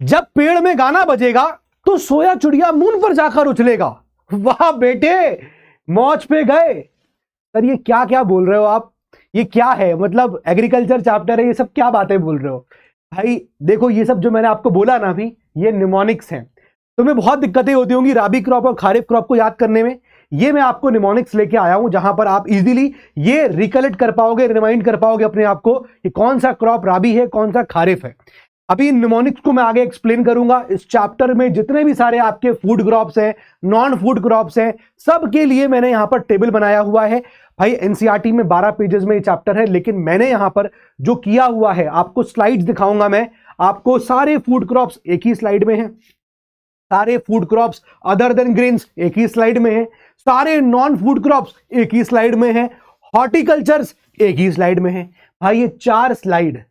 जब पेड़ में गाना बजेगा तो सोया चिड़िया मून पर जाकर उछलेगा। वाह बेटे, मौज पे गए। सर ये क्या क्या बोल रहे हो आप, ये क्या है? मतलब एग्रीकल्चर चैप्टर है, ये सब क्या बातें बोल रहे हो भाई? देखो ये सब जो मैंने आपको बोला ना अभी, ये निमोनिक्स हैं। तुम्हें बहुत दिक्कतें होती होंगी राबी क्रॉप और खारिफ क्रॉप को याद करने में। ये मैं आपको निमोनिक्स लेके आया हूं जहां पर आप इजीली ये रिकलेक्ट कर पाओगे, रिमाइंड कर पाओगे अपने आप को कि कौन सा क्रॉप राबी है, कौन सा खारिफ है। अभी इन निमोनिक्स को मैं आगे एक्सप्लेन करूंगा। इस चैप्टर में जितने भी सारे आपके फूड क्रॉप्स हैं, नॉन फूड क्रॉप्स हैं, सब के लिए मैंने यहां पर टेबल बनाया हुआ है। भाई एनसीईआरटी में 12 पेजेस में ये चैप्टर है, लेकिन मैंने यहां पर जो किया हुआ है, आपको स्लाइड्स दिखाऊंगा मैं आपको। सारे फूड क्रॉप्स एक ही स्लाइड में है, सारे food crops other than grains एक ही स्लाइड में है, सारे नॉन फूड क्रॉप्स एक ही स्लाइड में है, हॉर्टिकल्चर्स एक ही स्लाइड में है। भाई ये 4 स्लाइड,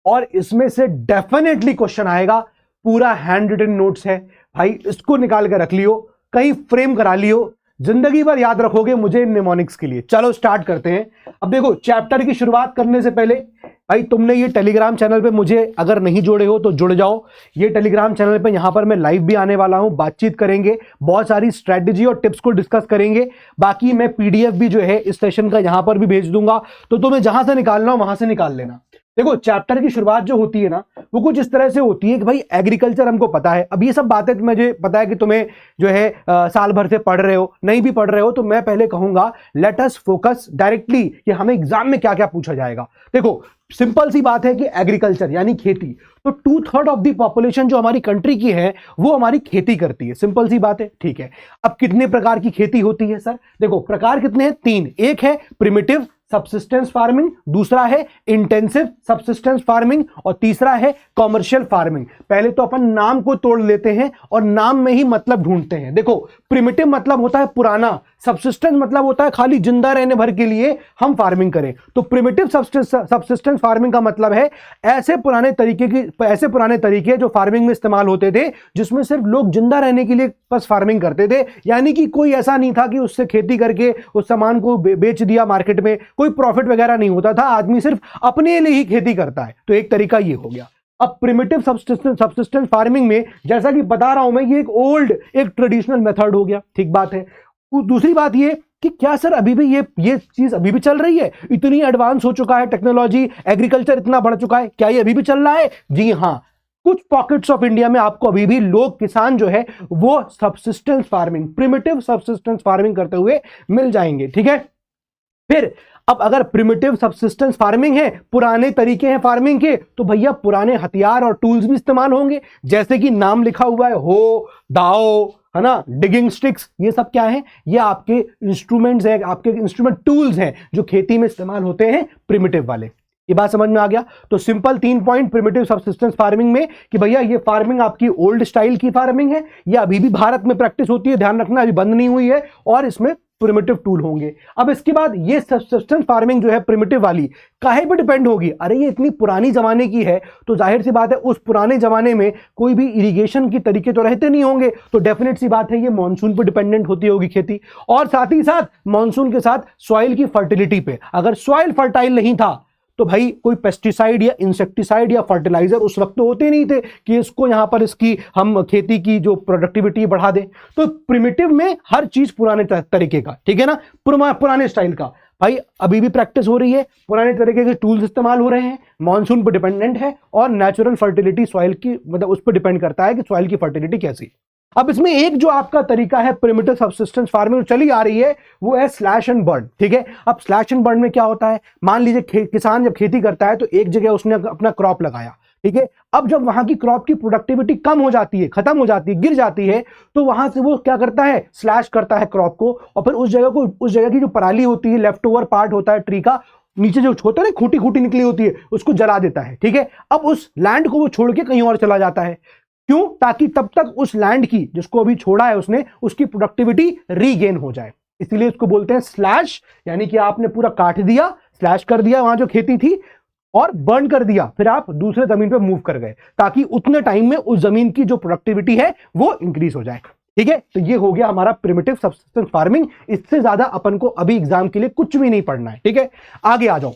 और इसमें से डेफिनेटली क्वेश्चन आएगा। पूरा हैंड रिटन नोट्स है भाई, इसको निकाल के रख लियो, कहीं फ्रेम करा लियो, जिंदगी भर याद रखोगे मुझे इन निमोनिक्स के लिए। चलो स्टार्ट करते हैं। अब देखो चैप्टर की शुरुआत करने से पहले भाई तुमने ये टेलीग्राम चैनल पे मुझे अगर नहीं जोड़े हो तो जुड़ जाओ। ये टेलीग्राम चैनल पे यहां पर मैं लाइव भी आने वाला हूं, बातचीत करेंगे, बहुत सारी स्ट्रेटजी और टिप्स को डिस्कस करेंगे। बाकी मैं पीडीएफ भी जो है इस सेशन का यहां पर भी भेज दूंगा, तो तुम्हें जहां से निकालना हो वहां से निकाल लेना। देखो चैप्टर की शुरुआत जो होती है ना, वो कुछ इस तरह से होती है कि भाई एग्रीकल्चर हमको पता है। अब ये सब बातें मुझे पता है कि तुम्हें जो है साल भर से पढ़ रहे हो, नहीं भी पढ़ रहे हो, तो मैं पहले कहूंगा लेट अस फोकस डायरेक्टली कि हमें एग्जाम में क्या क्या पूछा जाएगा। देखो सिंपल सी बात है कि एग्रीकल्चर यानी खेती, तो 2/3 ऑफ द पॉपुलेशन जो हमारी कंट्री की है वो हमारी खेती करती है। सिंपल सी बात है, ठीक है। अब कितने प्रकार की खेती होती है सर? देखो प्रकार कितने हैं? 3। एक है प्रिमिटिव सबसिस्टेंस फार्मिंग, दूसरा है इंटेंसिव सबसिस्टेंस फार्मिंग, और तीसरा है कॉमर्शियल फार्मिंग। पहले तो अपन नाम को तोड़ लेते हैं और नाम में ही मतलब ढूंढते हैं। देखो प्रिमिटिव मतलब होता है पुराना, सबसिस्टेंस मतलब होता है खाली जिंदा रहने भर के लिए हम फार्मिंग करें। तो प्रिमिटिव सबसिस्टेंस फार्मिंग का मतलब है ऐसे पुराने तरीके जो फार्मिंग में इस्तेमाल होते थे, जिसमें सिर्फ लोग जिंदा रहने के लिए बस फार्मिंग करते थे। यानी कि कोई ऐसा नहीं था कि उससे खेती करके उस सामान को बेच दिया मार्केट में, कोई प्रॉफिट वगैरह नहीं होता था, आदमी सिर्फ अपने लिए ही खेती करता है। तो एक तरीका ये हो गया। अब प्रिमिटिव सबसिस्टेंस फार्मिंग में जैसा कि बता रहा हूं मैं, ये एक ट्रेडिशनल मेथड हो गया, ठीक बात है। दूसरी बात ये कि क्या सर अभी भी ये चीज अभी भी चल रही है? इतनी एडवांस हो चुका है टेक्नोलॉजी, एग्रीकल्चर इतना बढ़ चुका है, क्या ये अभी भी चल रहा है? जी हां, कुछ पॉकेट्स ऑफ इंडिया में आपको अभी भी लोग, किसान जो है वो subsistence farming, primitive subsistence farming करते हुए मिल जाएंगे, ठीक है। फिर अब अगर प्रिमिटिव सबसिस्टेंस फार्मिंग है, पुराने तरीके हैं फार्मिंग के, तो भैया पुराने हथियार और टूल्स भी इस्तेमाल होंगे, जैसे कि नाम लिखा हुआ है, हो, दाओ, है ना, डिगिंग स्टिक्स। ये सब क्या है? ये आपके इंस्ट्रूमेंट्स हैं, आपके इंस्ट्रूमेंट टूल्स हैं जो खेती में इस्तेमाल होते हैं, प्रिमिटिव वाले। ये बात समझ में आ गया? तो simple 3 point primitive subsistence farming में कि भैया ये फार्मिंग आपकी ओल्ड स्टाइल की फार्मिंग है, ये अभी भी भारत में प्रैक्टिस होती है, ध्यान रखना, अभी बंद नहीं हुई है, और इसमें प्रिमिटिव टूल होंगे। अब इसके बाद ये सबसिस्टेंस फार्मिंग जो है प्रिमिटिव वाली, काहे पे डिपेंड होगी? अरे ये इतनी पुरानी जमाने की है, तो जाहिर सी बात है उस पुराने जमाने में कोई भी इरिगेशन की तरीके तो रहते नहीं होंगे, तो डेफिनेट सी बात है ये मॉनसून पे डिपेंडेंट होती होगी खेती, और साथ ही साथ मॉनसून के साथ सॉइल की फर्टिलिटी पे। अगर सॉइल फर्टाइल नहीं था तो भाई कोई पेस्टिसाइड या इंसेक्टिसाइड या फर्टिलाइजर उस वक्त तो होते नहीं थे कि इसको यहां पर इसकी हम खेती की जो प्रोडक्टिविटी बढ़ा दें। तो प्रिमिटिव में हर चीज पुराने तरीके का, ठीक है ना, पुराने स्टाइल का। भाई अभी भी प्रैक्टिस हो रही है, पुराने तरीके के टूल्स इस्तेमाल हो रहे हैं, मॉनसून पर डिपेंडेंट है, और नेचुरल फर्टिलिटी सॉइल की, मतलब उस पर डिपेंड करता है कि सॉइल की फर्टिलिटी कैसी। अब इसमें एक जो आपका तरीका है प्रिमिटिव सबसिस्टेंस फार्मिंग चली आ रही है, वो है स्लैश एंड बर्न, ठीक है। अब स्लैश एंड बर्न में क्या होता है? मान लीजिए किसान जब खेती करता है तो एक जगह उसने अपना क्रॉप लगाया, ठीक है। अब जब वहां की क्रॉप की प्रोडक्टिविटी कम हो जाती है, खत्म हो जाती है, गिर जाती है, तो वहां से वो क्या करता है? स्लैश करता है क्रॉप को, और फिर उस जगह की जो पराली होती है, लेफ्ट ओवर पार्ट होता है ट्री का, नीचे जो होता है ना, खूंटी खूंटी निकली होती है, उसको जला देता है, ठीक है। अब उस लैंड को वो छोड़ के कहीं और चला जाता है। क्यों? ताकि तब तक उस लैंड की, जिसको अभी छोड़ा है उसने, उसकी प्रोडक्टिविटी रीगेन हो जाए। इसीलिए उसको बोलते हैं स्लैश, यानी कि आपने पूरा काट दिया, स्लैश कर दिया वहां जो खेती थी, और बर्न कर दिया, फिर आप दूसरे जमीन पे मूव कर गए, ताकि उतने टाइम में उस जमीन की जो प्रोडक्टिविटी है वो इंक्रीज हो जाए, ठीक है। तो ये हो गया हमारा प्रिमिटिव सबसिस्टेंस फार्मिंग। इससे ज्यादा अपन को अभी एग्जाम के लिए कुछ भी नहीं पढ़ना है, ठीक है। आगे आ जाओ।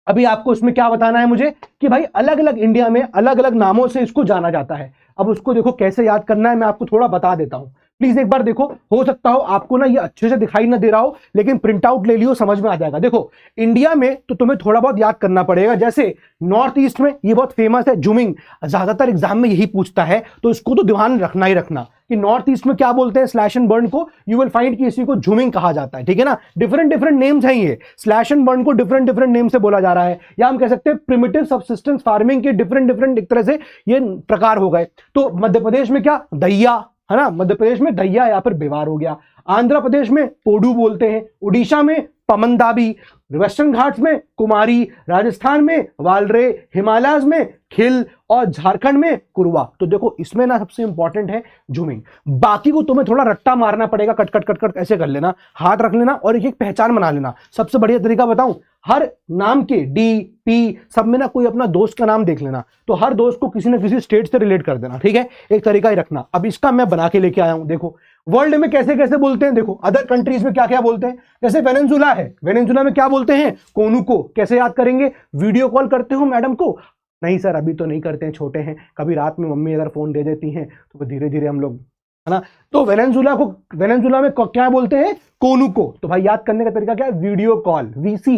अभी आपको इसमें क्या बताना है मुझे कि भाई अलग अलग इंडिया में अलग अलग नामों से इसको जाना जाता है। अब उसको देखो कैसे याद करना है, मैं आपको थोड़ा बता देता हूं, प्लीज एक बार देखो। हो सकता हो आपको ना ये अच्छे से दिखाई ना दे रहा हो, लेकिन प्रिंट आउट ले लियो, समझ में आ जाएगा। देखो इंडिया में तो तुम्हें थोड़ा बहुत याद करना पड़ेगा, जैसे नॉर्थ ईस्ट में ये बहुत फेमस है जुमिंग, ज्यादातर एग्जाम में यही पूछता है, तो इसको तो ध्यान रखना ही रखना कि नॉर्थ ईस्ट में क्या बोलते हैं स्लैश एंड बर्न को। यू विल फाइंड कि इसी को जुमिंग कहा जाता है, ठीक है ना। डिफरेंट डिफरेंट नेम्स हैं, ये स्लैश एंड बर्न को डिफरेंट डिफरेंट नेम से बोला जा रहा है, या हम कह सकते हैं प्रिमिटिव सबसिस्टेंस फार्मिंग के डिफरेंट डिफरेंट एक तरह से ये प्रकार हो गए। तो मध्य प्रदेश में क्या दैया है ना, मध्य प्रदेश में दैया या फिर बेवार हो गया। आंध्र प्रदेश में पोडू बोलते हैं, उड़ीसा में पमनदाबी, वेस्टर्न घाट्स में कुमारी, राजस्थान में वालरे, हिमालयस में खिल और झारखंड में कुरवा। तो देखो इसमें ना सबसे इंपॉर्टेंट है जुमिंग। बाकी को तुम्हें थोड़ा रट्टा मारना पड़ेगा, कट कट कट कट ऐसे कर लेना, हाथ रख लेना और एक एक पहचान बना लेना। सबसे बढ़िया तरीका बताऊं, हर नाम के डी पी सब में ना कोई अपना दोस्त का नाम देख लेना, तो हर दोस्त को किसी ना किसी स्टेट से रिलेट कर देना, ठीक है। एक तरीका ही रखना। अब इसका मैं बना के लेके आया हूं, देखो वर्ल्ड में कैसे कैसे बोलते हैं, देखो अदर कंट्रीज में क्या क्या बोलते हैं। जैसे वेनेजुला है, वेनेजुला में क्या बोलते हैं, कोनू को। कैसे याद करेंगे, वीडियो कॉल करते हो मैडम को? नहीं सर अभी तो नहीं करते हैं, छोटे हैं, कभी रात में मम्मी अगर फोन दे देती हैं तो धीरे धीरे हम लोग, है ना। तो वेनेजुला में क्या बोलते हैं, कोनू को। तो भाई याद करने का तरीका क्या है, वीडियो कॉल, वीसी।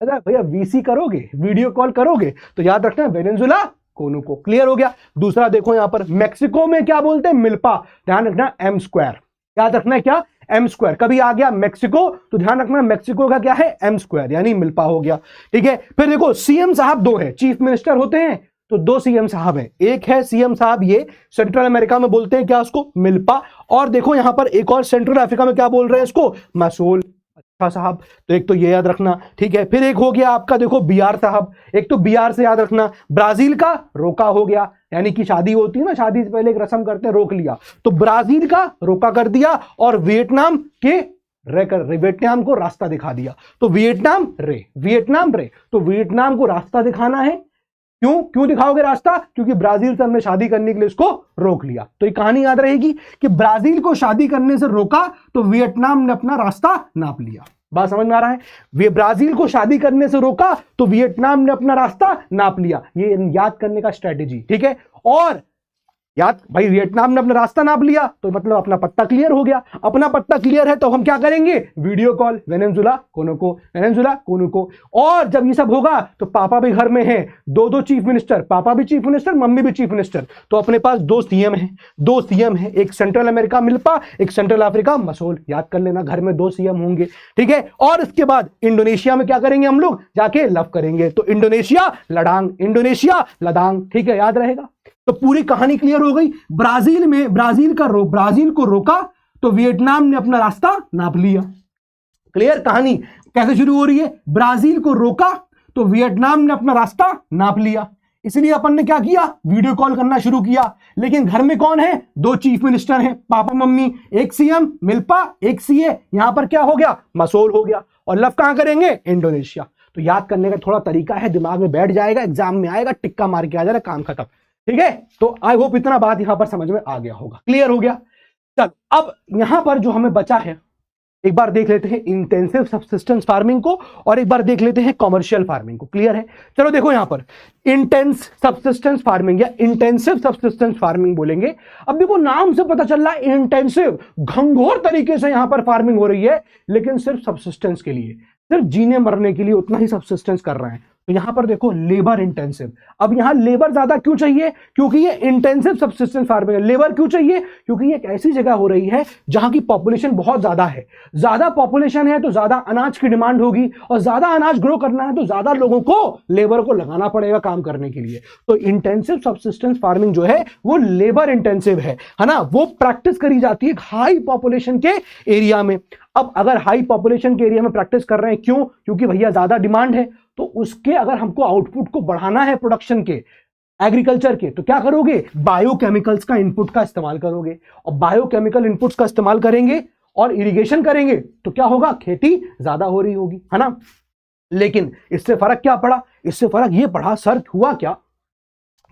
अरे भैया वीसी करोगे, वीडियो कॉल करोगे, तो याद रखना वेनेजुला कोनू को। क्लियर हो गया। दूसरा देखो यहां पर मैक्सिको में क्या बोलते हैं, मिल्पा। ध्यान रखना एम स्क्वायर, याद रखना है क्या, एम स्क्वायर। कभी आ गया मैक्सिको तो ध्यान रखना मैक्सिको का क्या है, एम स्क्वायर, यानी मिल्पा हो गया, ठीक है। फिर देखो सीएम साहब दो है, चीफ मिनिस्टर होते हैं तो दो सीएम साहब हैं। एक है सीएम साहब, ये सेंट्रल अमेरिका में बोलते हैं क्या, उसको मिल्पा। और देखो यहां पर एक और सेंट्रल अफ्रीका में क्या बोल रहे हैं इसको, मसूल। अच्छा साहब, तो एक तो ये याद रखना, ठीक है। फिर एक हो गया आपका देखो बिहार साहब, एक तो बिहार से याद रखना। ब्राजील का रोका हो गया, यानी कि शादी होती है ना, शादी से पहले एक रस्म करते हैं, रोक लिया, तो ब्राजील का रोका कर दिया। और वियतनाम के वियतनाम को रास्ता दिखा दिया, तो वियतनाम रे। तो वियतनाम को रास्ता दिखाना है। क्यों दिखाओगे रास्ता, क्योंकि ब्राजील से हमने शादी करने के लिए इसको रोक लिया। तो ये कहानी याद रहेगी कि ब्राजील को शादी करने से रोका तो वियतनाम ने अपना रास्ता नाप लिया। बात समझ में आ रहा है, वे ब्राजील को शादी करने से रोका तो वियतनाम ने अपना रास्ता नाप लिया। ये याद करने का स्ट्रेटेजी, ठीक है। और याद भाई वियतनाम ने अपना रास्ता नाप लिया तो मतलब अपना पत्ता क्लियर हो गया। अपना पत्ता क्लियर है तो हम क्या करेंगे, वीडियो कॉल, वेनेजुला कोनू को। और जब ये सब होगा तो पापा भी घर में है, दो चीफ मिनिस्टर, पापा भी चीफ मिनिस्टर, मम्मी भी चीफ मिनिस्टर, तो अपने पास दो सीएम है, एक सेंट्रल अमेरिका मिल्पा, एक सेंट्रल अफ्रीका मसूल। याद कर लेना, घर में दो सीएम होंगे, ठीक है। और इसके बाद इंडोनेशिया में क्या करेंगे हम लोग, जाके लव करेंगे, तो इंडोनेशिया लदांग, ठीक है, याद रहेगा। तो पूरी कहानी क्लियर हो गई। ब्राजील को रोका तो वियतनाम ने अपना रास्ता नाप लिया। क्लियर कहानी कैसे शुरू हो रही है, ब्राजील को रोका तो वियतनाम ने अपना रास्ता नाप लिया, इसलिए अपन ने क्या किया, वीडियो कॉल करना शुरू किया। लेकिन घर में कौन है, दो चीफ मिनिस्टर हैं, पापा मम्मी, एक सीएम मिल्पा, एक सीए, यहां पर क्या हो गया, मसूल हो गया। और लव कहां करेंगे, इंडोनेशिया। तो याद करने का थोड़ा तरीका है, दिमाग में बैठ जाएगा, एग्जाम में आएगा, टिक्का मार के आ जाएगा, काम खत्म, ठीक है। तो आई होप इतना बात यहां पर समझ में आ गया होगा, क्लियर हो गया। चल अब यहां पर जो हमें बचा है, एक बार देख लेते हैं इंटेंसिव सबसिस्टेंस फार्मिंग को और एक बार देख लेते हैं कमर्शियल फार्मिंग को। क्लियर है, चलो देखो यहां पर इंटेंस सबसिस्टेंस फार्मिंग या इंटेंसिव सबसिस्टेंस फार्मिंग बोलेंगे। अब देखो नाम से पता चल रहा है इंटेंसिव, घंघोर तरीके से यहां पर फार्मिंग हो रही है, लेकिन सिर्फ सबसिस्टेंस के लिए, सिर्फ जीने मरने के लिए उतना ही सबसिस्टेंस कर रहे हैं। तो यहां पर देखो लेबर इंटेंसिव। अब यहां लेबर ज्यादा क्यों चाहिए, क्योंकि ये इंटेंसिव सबसिस्टेंस फार्मिंग है। लेबर क्यों चाहिए, क्योंकि ये एक ऐसी जगह हो रही है जहां की पॉपुलेशन बहुत ज्यादा है। ज्यादा पॉपुलेशन है तो ज्यादा अनाज की डिमांड होगी, और ज्यादा अनाज ग्रो करना है तो ज्यादा लोगों को, लेबर को लगाना पड़ेगा काम करने के लिए। तो इंटेंसिव सबसिस्टेंस फार्मिंग जो है वो लेबर इंटेंसिव है ना। वो प्रैक्टिस करी जाती है हाई पॉपुलेशन के एरिया में। अब अगर हाई पॉपुलेशन के एरिया में प्रैक्टिस कर रहे हैं, क्यों, क्योंकि भैया ज्यादा डिमांड है, तो उसके अगर हमको आउटपुट को बढ़ाना है प्रोडक्शन के, एग्रीकल्चर के, तो क्या करोगे, बायोकेमिकल्स का इनपुट का इस्तेमाल करोगे। और बायोकेमिकल इनपुट्स का इस्तेमाल करेंगे और इरिगेशन करेंगे तो क्या होगा, खेती ज्यादा हो रही होगी, है ना। लेकिन इससे फर्क क्या पड़ा, इससे फर्क ये पड़ा सर, हुआ क्या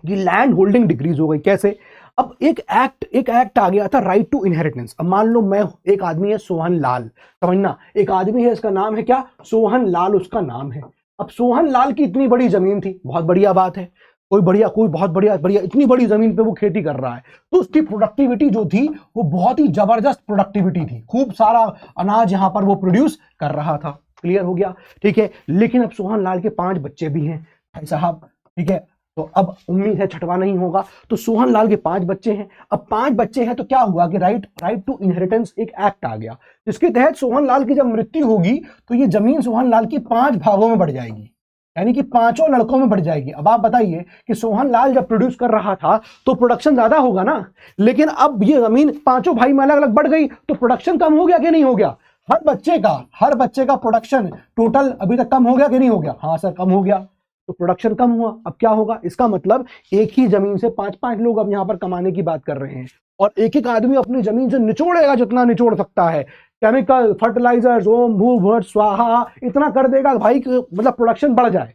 कि लैंड होल्डिंग डिक्रीज हो गई। कैसे, अब एक एक्ट आ गया था, राइट टू इनहेरिटेंस। अब मान लो मैं, एक आदमी है सोहन लाल, समझना, एक आदमी है, इसका नाम है क्या, सोहन लाल उसका नाम है। अब सोहन लाल की इतनी बड़ी जमीन थी, बहुत बढ़िया बात है, कोई बहुत बढ़िया इतनी बड़ी जमीन पे वो खेती कर रहा है, तो उसकी प्रोडक्टिविटी जो थी वो बहुत ही जबरदस्त प्रोडक्टिविटी थी, खूब सारा अनाज यहां पर वो प्रोड्यूस कर रहा था। क्लियर हो गया, ठीक है। लेकिन अब सोहन लाल के 5 बच्चे भी हैं भाई साहब, ठीक है, तो अब उम्मीद है छठवा नहीं होगा। तो सोहन लाल के 5 बच्चे हैं। अब 5 बच्चे हैं तो क्या हुआ कि राइट टू इनहेरिटेंस एक एक्ट आ गया, जिसके तहत सोहन लाल की जब मृत्यु होगी तो ये जमीन सोहन लाल की 5 भागों में बढ़ जाएगी, यानी कि 5 लड़कों में बढ़ जाएगी। अब आप बताइए कि सोहन लाल जब प्रोड्यूस कर रहा था तो प्रोडक्शन ज्यादा होगा ना, लेकिन अब ये जमीन 5 भाई में अलग अलग बढ़ गई तो प्रोडक्शन कम हो गया कि नहीं हो गया? हर बच्चे का प्रोडक्शन टोटल अभी तक कम हो गया कि नहीं हो गया? हाँ सर, कम हो गया। तो प्रोडक्शन कम हुआ, अब क्या होगा? इसका मतलब एक ही जमीन से 5-5 लोग अब यहां पर कमाने की बात कर रहे हैं, और एक एक आदमी अपनी जमीन से निचोड़ेगा जितना निचोड़ सकता है, केमिकल, फर्टिलाइजर्स, ओम भू भट स्वाहा, इतना कर देगा भाई मतलब प्रोडक्शन बढ़ जाए।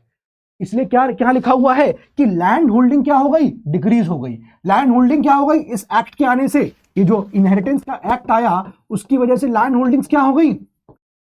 इसलिए क्या क्या लिखा हुआ है कि लैंड होल्डिंग क्या हो गई? डिक्रीज हो गई। लैंड होल्डिंग क्या हो गई? इस एक्ट के आने से, ये जो इनहेरिटेंस का एक्ट आया उसकी वजह से लैंड होल्डिंग्स क्या हो गई?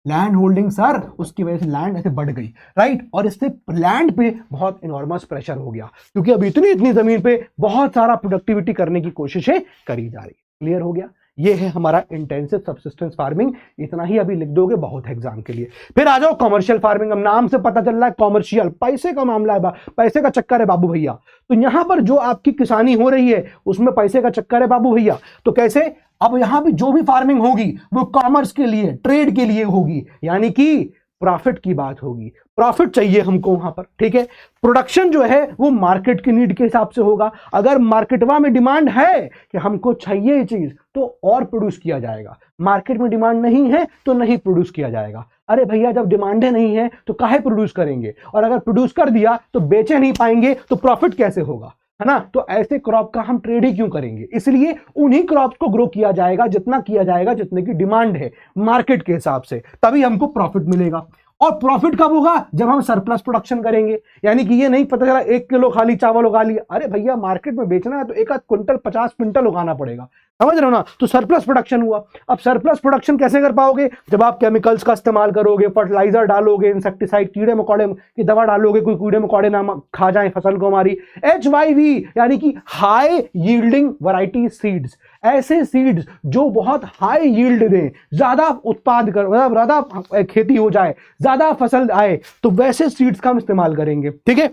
लैंड होल्डिंग सर, उसकी वजह से लैंड ऐसे बढ़ गई, राइट। और इससे लैंड पे बहुत इनॉर्मस प्रेशर हो गया, क्योंकि अब इतनी जमीन पे बहुत सारा प्रोडक्टिविटी करने की कोशिशें करी जा रही। क्लियर हो गया, ये है हमारा इंटेंसिव सबसिस्टेंस फार्मिंग। इतना ही अभी लिख दोगे, बहुत है एग्जाम के लिए। फिर आ जाओ कमर्शियल फार्मिंग। अब नाम से पता चल रहा है कमर्शियल, पैसे का मामला है, पैसे का चक्कर है बाबू भैया। तो यहां पर जो आपकी किसानी हो रही है उसमें पैसे का चक्कर है बाबू भैया। तो कैसे? अब यहां भी जो भी फार्मिंग होगी वो कॉमर्स के लिए, ट्रेड के लिए होगी, यानी कि प्रॉफिट की बात होगी। प्रॉफिट चाहिए हमको वहां पर, ठीक है। प्रोडक्शन जो है वो मार्केट की नीड के हिसाब से होगा। अगर मार्केटवा में डिमांड है कि हमको चाहिए ये चीज तो और प्रोड्यूस किया जाएगा, मार्केट में डिमांड नहीं है तो नहीं प्रोड्यूस किया जाएगा। अरे भैया, जब डिमांड नहीं है तो काहे प्रोड्यूस करेंगे, और अगर प्रोड्यूस कर दिया तो बेचे नहीं पाएंगे तो प्रॉफिट कैसे होगा, है ना। तो ऐसे क्रॉप का हम ट्रेड ही क्यों करेंगे? इसलिए उन्हीं क्रॉप्स को ग्रो किया जाएगा जितना किया जाएगा जितने की डिमांड है मार्केट के हिसाब से, तभी हमको प्रॉफिट मिलेगा। और प्रॉफिट कब होगा? जब हम सरप्लस प्रोडक्शन करेंगे, यानी कि ये नहीं पता चला 1 किलो खाली चावल उगा लिया। अरे भैया, मार्केट में बेचना है तो 1 क्विंटल 50 क्विंटल उगाना पड़ेगा, समझ रहे हो ना। तो सरप्लस प्रोडक्शन हुआ। अब सरप्लस प्रोडक्शन कैसे कर पाओगे? जब आप केमिकल्स का इस्तेमाल करोगे, फर्टिलाइजर डालोगे, इंसेक्टिसाइड, कीड़े मकोड़े की दवा डालोगे, कोई कीड़े मकोड़े ना खा जाए फसल को हमारी। HYV यानी कि हाई यील्डिंग वैरायटी सीड्स, ऐसे सीड्स जो बहुत हाई यील्ड दें, ज्यादा उत्पाद कर, मतलब ज्यादा खेती हो जाए, ज्यादा फसल आए, तो वैसे सीड्स का हम इस्तेमाल करेंगे, ठीक है।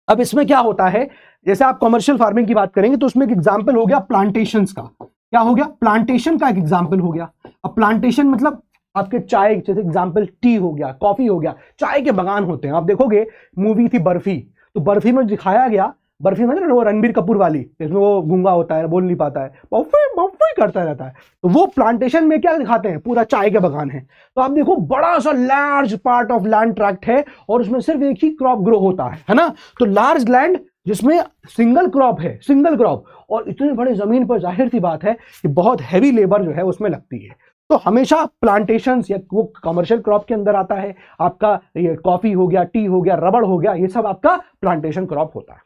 अब इसमें क्या होता है, जैसे आप कमर्शियल फार्मिंग की बात करेंगे तो उसमें एक एग्जांपल हो गया प्लांटेशंस का। क्या हो गया? प्लांटेशन का एक एग्जांपल हो गया। अब प्लांटेशन मतलब आपके चाय, जैसे एग्जांपल टी हो गया, कॉफी हो गया, चाय के बागान होते हैं। आप देखोगे मूवी थी बर्फी, तो बर्फी में दिखाया गया, बर्फी में वो रणबीर कपूर वाली, जिसमें वो गूंगा होता है, बोल नहीं पाता है, बफ्फी बफ्फी करता रहता है, तो वो प्लांटेशन में क्या दिखाते हैं? पूरा चाय के बागान है। तो आप देखो बड़ा सा large part of land tract है और उसमें सिर्फ एक ही क्रॉप ग्रो होता है ना। तो लार्ज लैंड जिसमें सिंगल क्रॉप है, सिंगल क्रॉप, और इतनी बड़ी जमीन पर जाहिर सी बात है कि बहुत हैवी लेबर जो है उसमें लगती है। तो हमेशा प्लांटेशंस या वो कमर्शियल क्रॉप के अंदर आता है। आपका ये कॉफी हो गया, टी हो गया, रबड़ हो गया, ये सब आपका प्लांटेशन क्रॉप होता है।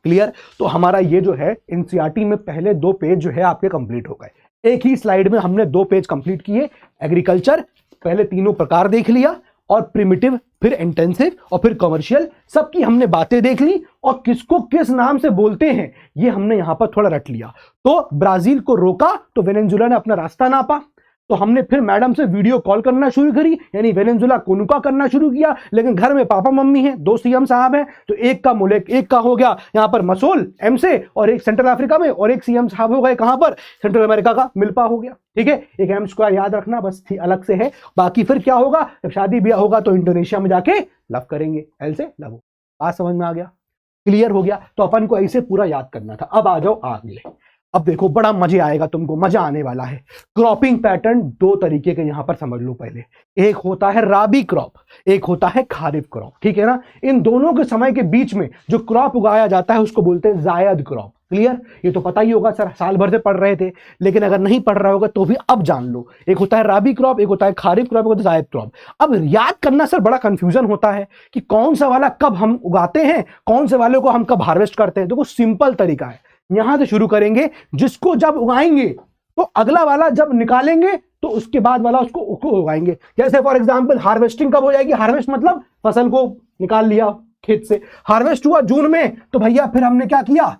क्लियर? तो हमारा ये जो है एनसीईआरटी में पहले 2 पेज जो है आपके कंप्लीट हो गए। एक ही स्लाइड में हमने 2 पेज कंप्लीट किए। एग्रीकल्चर पहले तीनों प्रकार देख लिया, और प्रिमिटिव, फिर इंटेंसिव, और फिर कमर्शियल, सबकी हमने बातें देख ली, और किसको किस नाम से बोलते हैं ये हमने यहां पर थोड़ा रट लिया। तो ब्राजील को रोका तो वेनेजुएला ने अपना रास्ता नापा, तो हमने फिर मैडम से वीडियो कॉल करना शुरू करी, यानी वेनेजुएला कोनुका करना शुरू किया। लेकिन घर में पापा मम्मी हैं, 2 सीएम साहब हैं, तो एक का हो गया यहां पर मसूल एम से, और एक सेंट्रल अफ्रीका में, और एक सीएम साहब हो गए कहां पर? सेंट्रल अमेरिका का मिल्पा हो गया, ठीक है। एक एम स्क्वायर याद रखना, बस अलग से है। बाकी फिर क्या होगा, जब शादी ब्याह होगा तो इंडोनेशिया में जाके लव करेंगे, एल से लव। बात समझ में आ गया? क्लियर हो गया? तो अपन को ऐसे पूरा याद करना था। अब आ जाओ आगे। अब देखो बड़ा मजे आएगा, तुमको मजा आने वाला है। क्रॉपिंग पैटर्न 2 तरीके के यहां पर समझ लो पहले। एक होता है राबी क्रॉप, एक होता है खारिफ क्रॉप, ठीक है ना। इन दोनों के समय के बीच में जो क्रॉप उगाया जाता है उसको बोलते हैं जायद क्रॉप। क्लियर? ये तो पता ही होगा सर, साल भर से पढ़ रहे थे, लेकिन अगर नहीं पढ़ रहा होगा तो भी अब जान लो। एक होता है राबी क्रॉप, एक होता है खारिफ क्रॉप, एक होता है जायद क्रॉप। अब याद करना सर बड़ा कंफ्यूजन होता है कि कौन सा वाला कब हम उगाते हैं, कौन से वाले को हम कब हार्वेस्ट करते हैं। देखो सिंपल तरीका है, यहां से शुरू करेंगे। जिसको जब उगाएंगे तो अगला वाला जब निकालेंगे तो उसके बाद वाला उसको उगाएंगे। जैसे फॉर एग्जांपल हार्वेस्टिंग कब हो जाएगी, हार्वेस्ट मतलब फसल को निकाल लिया खेत से, हार्वेस्ट हुआ जून में, तो भैया फिर हमने क्या किया,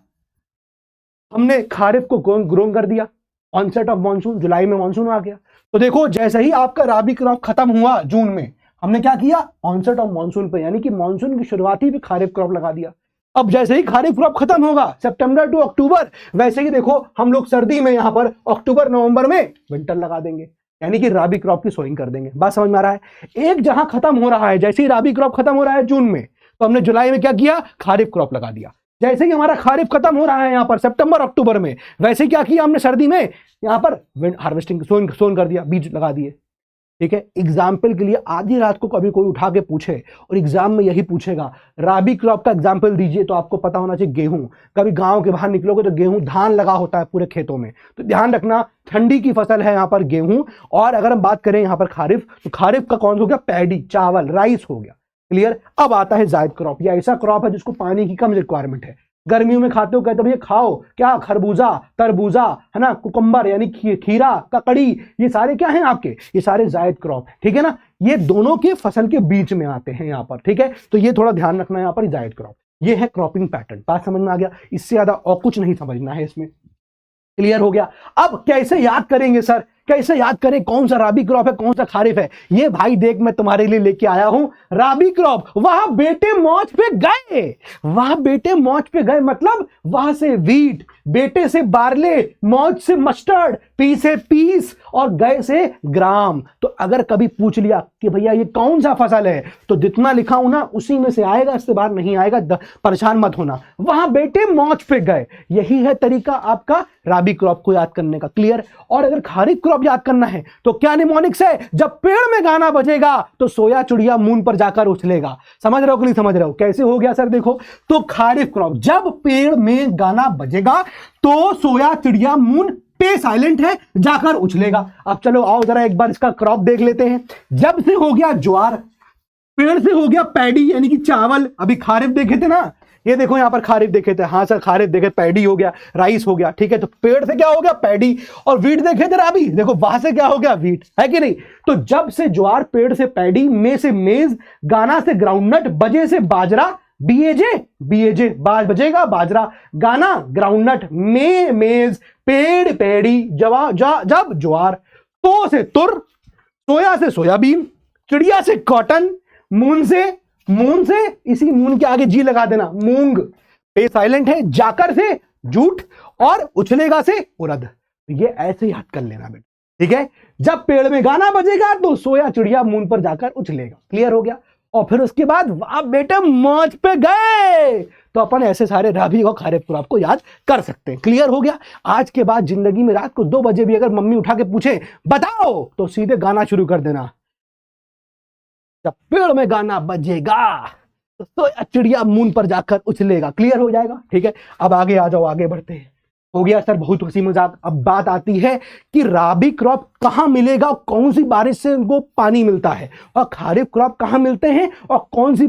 हमने खारिफ को ग्रोन कर दिया। ऑनसेट ऑफ मॉनसून, जुलाई में मॉनसून आ गया। तो देखो जैसे ही आपका राबी क्रॉप खत्म हुआ जून में, हमने क्या किया, ऑनसेट ऑफ मॉनसून पे, यानी कि मॉनसून की शुरुआती पे खारिफ क्रॉप लगा दिया। अब जैसे ही खारिफ क्रॉप खत्म होगा सितंबर टू अक्टूबर, वैसे ही देखो हम लोग सर्दी में यहां पर अक्टूबर नवंबर में विंटर लगा देंगे, यानी कि राबी क्रॉप की सोइंग कर देंगे। बात समझ में आ रहा है? एक जहां खत्म हो रहा है, जैसे ही राबी क्रॉप खत्म हो रहा है जून में, तो हमने जुलाई में क्या किया, खारिफ क्रॉप लगा दिया। जैसे ही हमारा खारिफ खत्म हो रहा है यहां पर सितंबर अक्टूबर में, वैसे क्या किया हमने सर्दी में यहां पर हार्वेस्टिंग सोन कर दिया, बीज लगा दिए। ठीक है, एग्जाम्पल के लिए आधी रात को कभी कोई उठा के पूछे और एग्जाम में यही पूछेगा, राबी क्रॉप का एग्जाम्पल दीजिए, तो आपको पता होना चाहिए गेहूं। कभी गांव के बाहर निकलोगे तो गेहूं, धान लगा होता है पूरे खेतों में, तो ध्यान रखना ठंडी की फसल है यहाँ पर गेहूं। और अगर हम बात करें यहाँ पर खारिफ, तो खारिफ का कौन हो गया, पैडी, चावल, राइस हो गया। क्लियर? अब आता है जायद क्रॉप। ये ऐसा क्रॉप है जिसको पानी की कम रिक्वायरमेंट है, गर्मियों में खाते हो, कहते भैया खाओ क्या, खरबूजा, तरबूजा, है ना, कुकम्बर यानी खीरा, ककड़ी, ये सारे क्या हैं आपके, ये सारे जायद क्रॉप है। ठीक है ना, ये दोनों के फसल के बीच में आते हैं यहाँ पर। ठीक है, तो ये थोड़ा ध्यान रखना है यहाँ पर, जायद क्रॉप, ये है क्रॉपिंग पैटर्न। बात समझ में आ गया? इससे ज्यादा और कुछ नहीं समझना है इसमें। क्लियर हो गया? अब कैसे याद करेंगे सर, कैसे याद करें कौन सा राबी क्रॉप है कौन सा खारिफ है? ये भाई देख मैं तुम्हारे लिए लेके आया हूं राबी क्रॉप। वहां बेटे मौज पे गए, वहां बेटे मौज पे गए मतलब वहां से वीट, बेटे से बार्ले, मौज से मस्टर्ड, पी से पीस और गए से ग्राम। तो अगर कभी पूछ लिया कि भैया ये कौन सा फसल है, तो जितना लिखा हूं ना उसी में से आएगा, इससे बाहर नहीं आएगा, परेशान मत होना। वहां बेटे मौज पे गए, यही है तरीका आपका राबी क्रॉप को याद करने का। क्लियर? और अगर खारिफ क्रॉप याद करना है तो क्या निमोनिक्स है, जब पेड़ में गाना बजेगा तो सोया चिड़िया मून पर जाकर उछलेगा। समझ रहे हो कि नहीं समझ रहे हो? कैसे हो गया सर? देखो तो खारिफ क्रॉप, जब पेड़ में गाना बजेगा तो सोया चिड़िया मून पे साइलेंट है जाकर उछलेगा। अब चलो आओ जरा एक बार इसका क्रॉप देख लेते हैं। जब से हो गया ज्वार, पेड़ से हो गया पैडी यानी कि चावल, अभी खारिफ देखे थे ना, ये देखो यहां पर खारिफ देखे थे, हाँ सर खारिफ देखे, पैडी हो गया, राइस हो गया। ठीक है, तो पेड़ से क्या हो गया, पैडी, और वीट देखे थे राबी, देखो वहां से क्या हो गया, वीट, है कि नहीं? तो जब से ज्वार, पेड़ से पैडी, में से मेज, गाना से ग्राउंडनट, बजे से बाजरा, बीएजे, बीएजे बजेगा बाजरा, गाना ग्राउंडनट, में मेज, पेड़ पैडी, जब ज्वार, तो से तुर, सोया से सोयाबीन, चिड़िया से कॉटन, मून से इसी मून के आगे जी लगा देना, मूंग, पे साइलेंट है, जाकर से जूट और उछलेगा से उड़द। ये ऐसे याद कर लेना बेटा। ठीक है, जब पेड़ में गाना बजेगा तो सोया चिड़िया मून पर जाकर उछलेगा। क्लियर हो गया? और फिर उसके बाद वाह बेटे मौज पे गए, तो अपन ऐसे सारे राबी और खारिफ क्रॉप को याद कर सकते हैं। क्लियर हो गया? आज के बाद जिंदगी में रात को 2 बजे भी अगर मम्मी उठा के पूछे बताओ, तो सीधे गाना शुरू कर देना, जब पेड़ में गाना बजेगा तो चिड़िया मून पर जाकर उछलेगा। क्लियर हो जाएगा? ठीक है, अब आगे आ जाओ, आगे बढ़ते हैं। हो गया सर बहुत हंसी मजाक। अब बात आती है कि राबी क्रॉप कहां मिलेगा, कौन सी बारिश से उनको पानी मिलता है, और खारिफ क्रॉप कहां मिलते हैं और कौन सी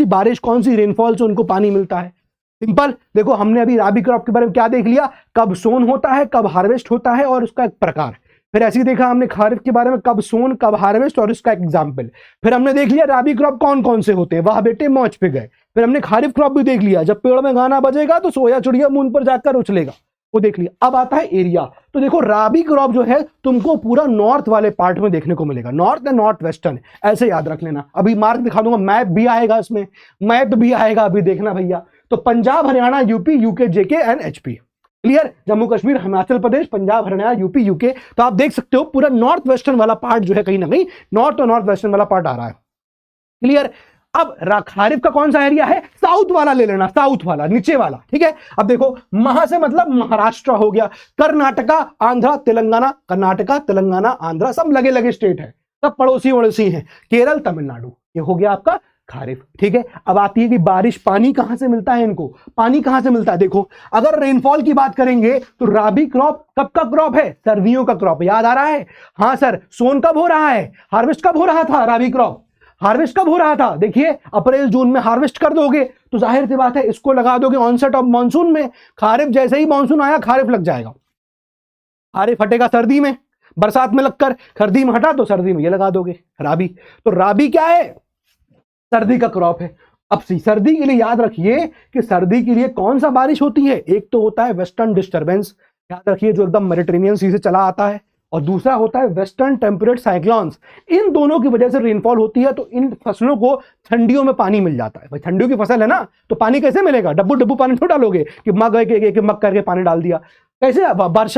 बारिश कौन सी रेनफॉल से उनको पानी मिलता है। सिंपल, देखो हमने अभी राबी क्रॉप के बारे में क्या देख लिया, कब सोन होता है, कब हार्वेस्ट होता है और उसका एक प्रकार। फिर ऐसे ही देखा हमने खारिफ के बारे में, कब सोन, कब हार्वेस्ट और इसका एग्जाम्पल। फिर हमने देख लिया राबी क्रॉप कौन कौन से होते हैं, वह बेटे मौज पे गए। फिर हमने खारिफ क्रॉप भी देख लिया, जब पेड़ में गाना बजेगा तो सोया चिड़िया मून पर जाकर उछलेगा, वो देख लिया। अब आता है एरिया। तो देखो राबी क्रॉप जो है तुमको पूरा नॉर्थ वाले पार्ट में देखने को मिलेगा, नॉर्थ या नॉर्थ वेस्टर्न, ऐसे याद रख लेना। अभी मार्क दिखा दूंगा, मैप भी आएगा इसमें, मैप भी आएगा, अभी देखना भैया। तो Punjab, Haryana, UP, UK, JK and HP. Clear? Jammu Kashmir, Himachal Pradesh, Punjab, Haryana, UP, UK. तो आप देख सकते हो पूरा नॉर्थ वेस्टर्न वाला पार्ट जो है कहीं ना कहीं नॉर्थ और नॉर्थ वेस्टर्न वाला पार्ट आ रहा है। क्लियर? अब खारिफ का कौन सा एरिया है, साउथ वाला ले लेना, साउथ वाला, नीचे वाला। ठीक है, अब देखो महा से मतलब महाराष्ट्र हो गया, कर्नाटका, आंध्रा, तेलंगाना, कर्नाटका, तेलंगाना, आंध्रा, सब लगे लगे स्टेट है, सब पड़ोसी वड़ोसी हैं, केरल, तमिलनाडु। ये हो गया आपका खारिफ। ठीक है, अब आती है कि बारिश, पानी कहां से मिलता है इनको, पानी कहां से मिलता है। देखो अगर रेनफॉल की बात करेंगे तो राबी क्रॉप कब का क्रॉप है, सर्दियों का क्रॉप। याद आ रहा है? हाँ सर, सोन कब हो रहा है, हार्वेस्ट कब हो रहा था, राबी क्रॉप हार्वेस्ट कब हो रहा था, देखिए अप्रैल जून में हार्वेस्ट कर दोगे तो जाहिर सी बात है इसको लगा दोगे ऑनसेट ऑफ मानसून में। खारिफ जैसे ही मानसून आया खारिफ लग जाएगा, खारिफ हटेगा सर्दी में, बरसात में लगकर सर्दी में हटा तो सर्दी में ये लगा दोगे राबी। तो राबी क्या है? सर्दी का क्रॉप है। अब सर्दी के लिए याद रखिए कि सर्दी के लिए कौन सा बारिश होती है, एक तो होता है वेस्टर्न डिस्टर्बेंस, याद रखिए, जो एकदम मेडिटेरेनियन सी से चला आता है, और दूसरा होता है वेस्टर्न टेम्परेट साइक्लोन्स। इन दोनों की वजह से रेनफॉल होती है, तो इन फसलों को ठंडियों में पानी मिल जाता है। भाई ठंडियों की फसल है ना, तो पानी कैसे मिलेगा? डब्बू डब्बू पानी थोड़ा डालोगे कि मग एक मग करके पानी डाल दिया, कैसे?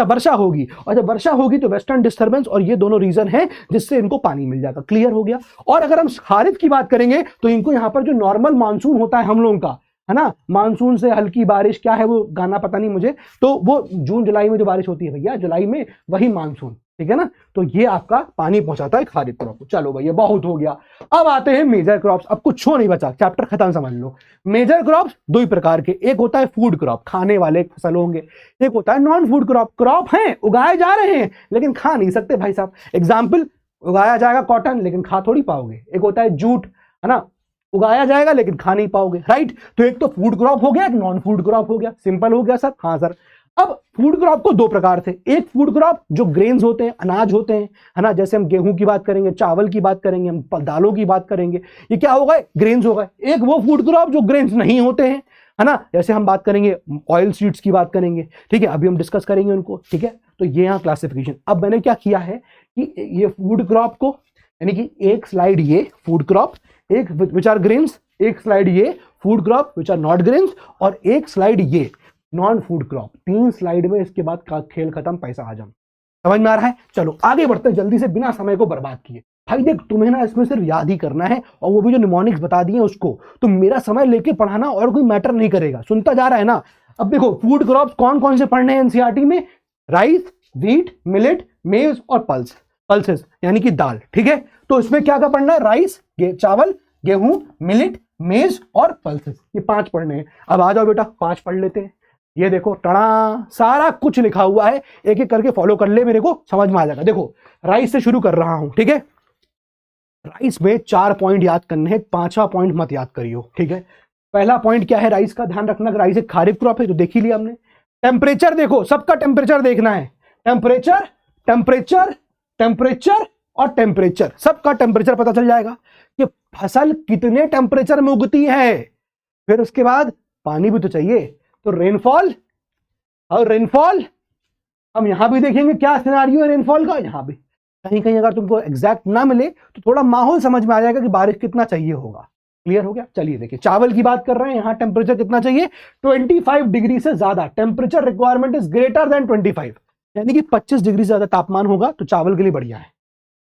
वर्षा होगी, और जब वर्षा होगी तो वेस्टर्न डिस्टर्बेंस, और ये दोनों रीजन है जिससे इनको पानी मिल जाएगा। क्लियर हो गया? और अगर हम खारिफ की बात करेंगे तो इनको यहाँ पर जो नॉर्मल मानसून होता है हम लोगों का, है ना, मानसून से हल्की बारिश, क्या है वो गाना पता नहीं मुझे, तो वो जून जुलाई में जो बारिश होती है भैया, जुलाई में, वही मानसून, ठीक है ना। तो ये आपका पानी पहुंचाता है खारिफ क्रॉप को। चलो भैया बहुत हो गया, अब आते हैं मेजर क्रॉप्स। अब कुछ नहीं बचा, चैप्टर खत्म, समझ लो। मेजर क्रॉप्स दो ही प्रकार के, एक होता है फूड क्रॉप, खाने वाले फसल होंगे, एक होता है नॉन फूड क्रॉप। क्रॉप है, उगाए जा रहे हैं लेकिन खा नहीं सकते भाई साहब। एग्जाम्पल, उगाया जाएगा कॉटन लेकिन खा थोड़ी पाओगे। एक होता है जूट, है ना, उगाया जाएगा लेकिन खा नहीं पाओगे, राइट। तो एक तो फूड क्रॉप हो गया, एक नॉन फूड क्रॉप हो गया। सिंपल हो गया सर? हाँ सर। अब फूड क्रॉप को दो प्रकार थे, एक फूड क्रॉप जो ग्रेन्स होते हैं, अनाज होते हैं, है ना, जैसे हम गेहूं की बात करेंगे, चावल की बात करेंगे, हम दालों की बात करेंगे, ये क्या हो गए? ग्रेन्स हो गए। एक वो फूड क्रॉप जो ग्रेन्स नहीं होते हैं, है ना, जैसे हम बात करेंगे ऑयल सीड्स की बात करेंगे, ठीक है, अभी हम डिस्कस करेंगे उनको, ठीक है। तो ये यहाँ क्लासिफिकेशन। अब मैंने क्या किया है कि ये फूड क्रॉप को, यानी कि एक स्लाइड ये फूड क्रॉप, एक विच आर ग्रेन्स, एक स्लाइड ये food crop which are not grains, और एक स्लाइड ये नॉन फूड क्रॉप। 3 स्लाइड में इसके बाद का खेल खत्म, पैसा हजम। समझ में आ रहा है? चलो आगे बढ़ते हैं जल्दी से, बिना समय को बर्बाद किए। भाई देख, तुम्हें ना इसमें सिर्फ याद ही करना है, और वो भी जो निमोनिक्स बता दिए उसको, तो मेरा समय लेके पढ़ाना और कोई मैटर नहीं करेगा। सुनता जा रहा है ना? अब देखो फूड क्रॉप्स कौन कौन से पढ़ने हैं एनसीईआरटी में? राइस, व्हीट, मिलेट, मेज और पल्सेस, यानी कि दाल, ठीक है। तो इसमें क्या क्या पढ़ना है? राइस, चावल, गेहूं, मिलेट, मेज और पल्सेस, ये 5 पढ़ने हैं। अब आ जाओ बेटा 5 पढ़ लेते हैं। ये देखो टड़ा, सारा कुछ लिखा हुआ है, एक एक करके फॉलो कर ले, मेरे को समझ में आ जाएगा। देखो राइस से शुरू कर रहा हूं, ठीक है। राइस में 4 पॉइंट याद करने हैं, 5वां पॉइंट मत याद करियो, ठीक है। पहला पॉइंट क्या है? राइस का ध्यान रखना, राइस एक खारिफ क्रॉप है, जो देख ही लिया हमने। टेम्परेचर देखो, सबका टेम्परेचर देखना है, टेम्परेचर टेम्परेचर टेम्परेचर और टेम्परेचर, सबका टेम्परेचर पता चल जाएगा कि फसल कितने टेम्परेचर में उगती है। फिर उसके बाद पानी भी तो चाहिए, तो रेनफॉल, और रेनफॉल हम यहां भी देखेंगे क्या सिनेरियो है रेनफॉल का। यहां भी कहीं कहीं अगर तुमको एग्जैक्ट ना मिले तो थोड़ा माहौल समझ में आ जाएगा कि बारिश कितना चाहिए होगा। क्लियर हो गया? चलिए देखिए, चावल की बात कर रहे हैं, यहां टेम्परेचर कितना चाहिए? 25 डिग्री से ज्यादा, temperature requirement is greater than 25, यानी कि 25 डिग्री से ज्यादा तापमान होगा तो चावल के लिए बढ़िया है।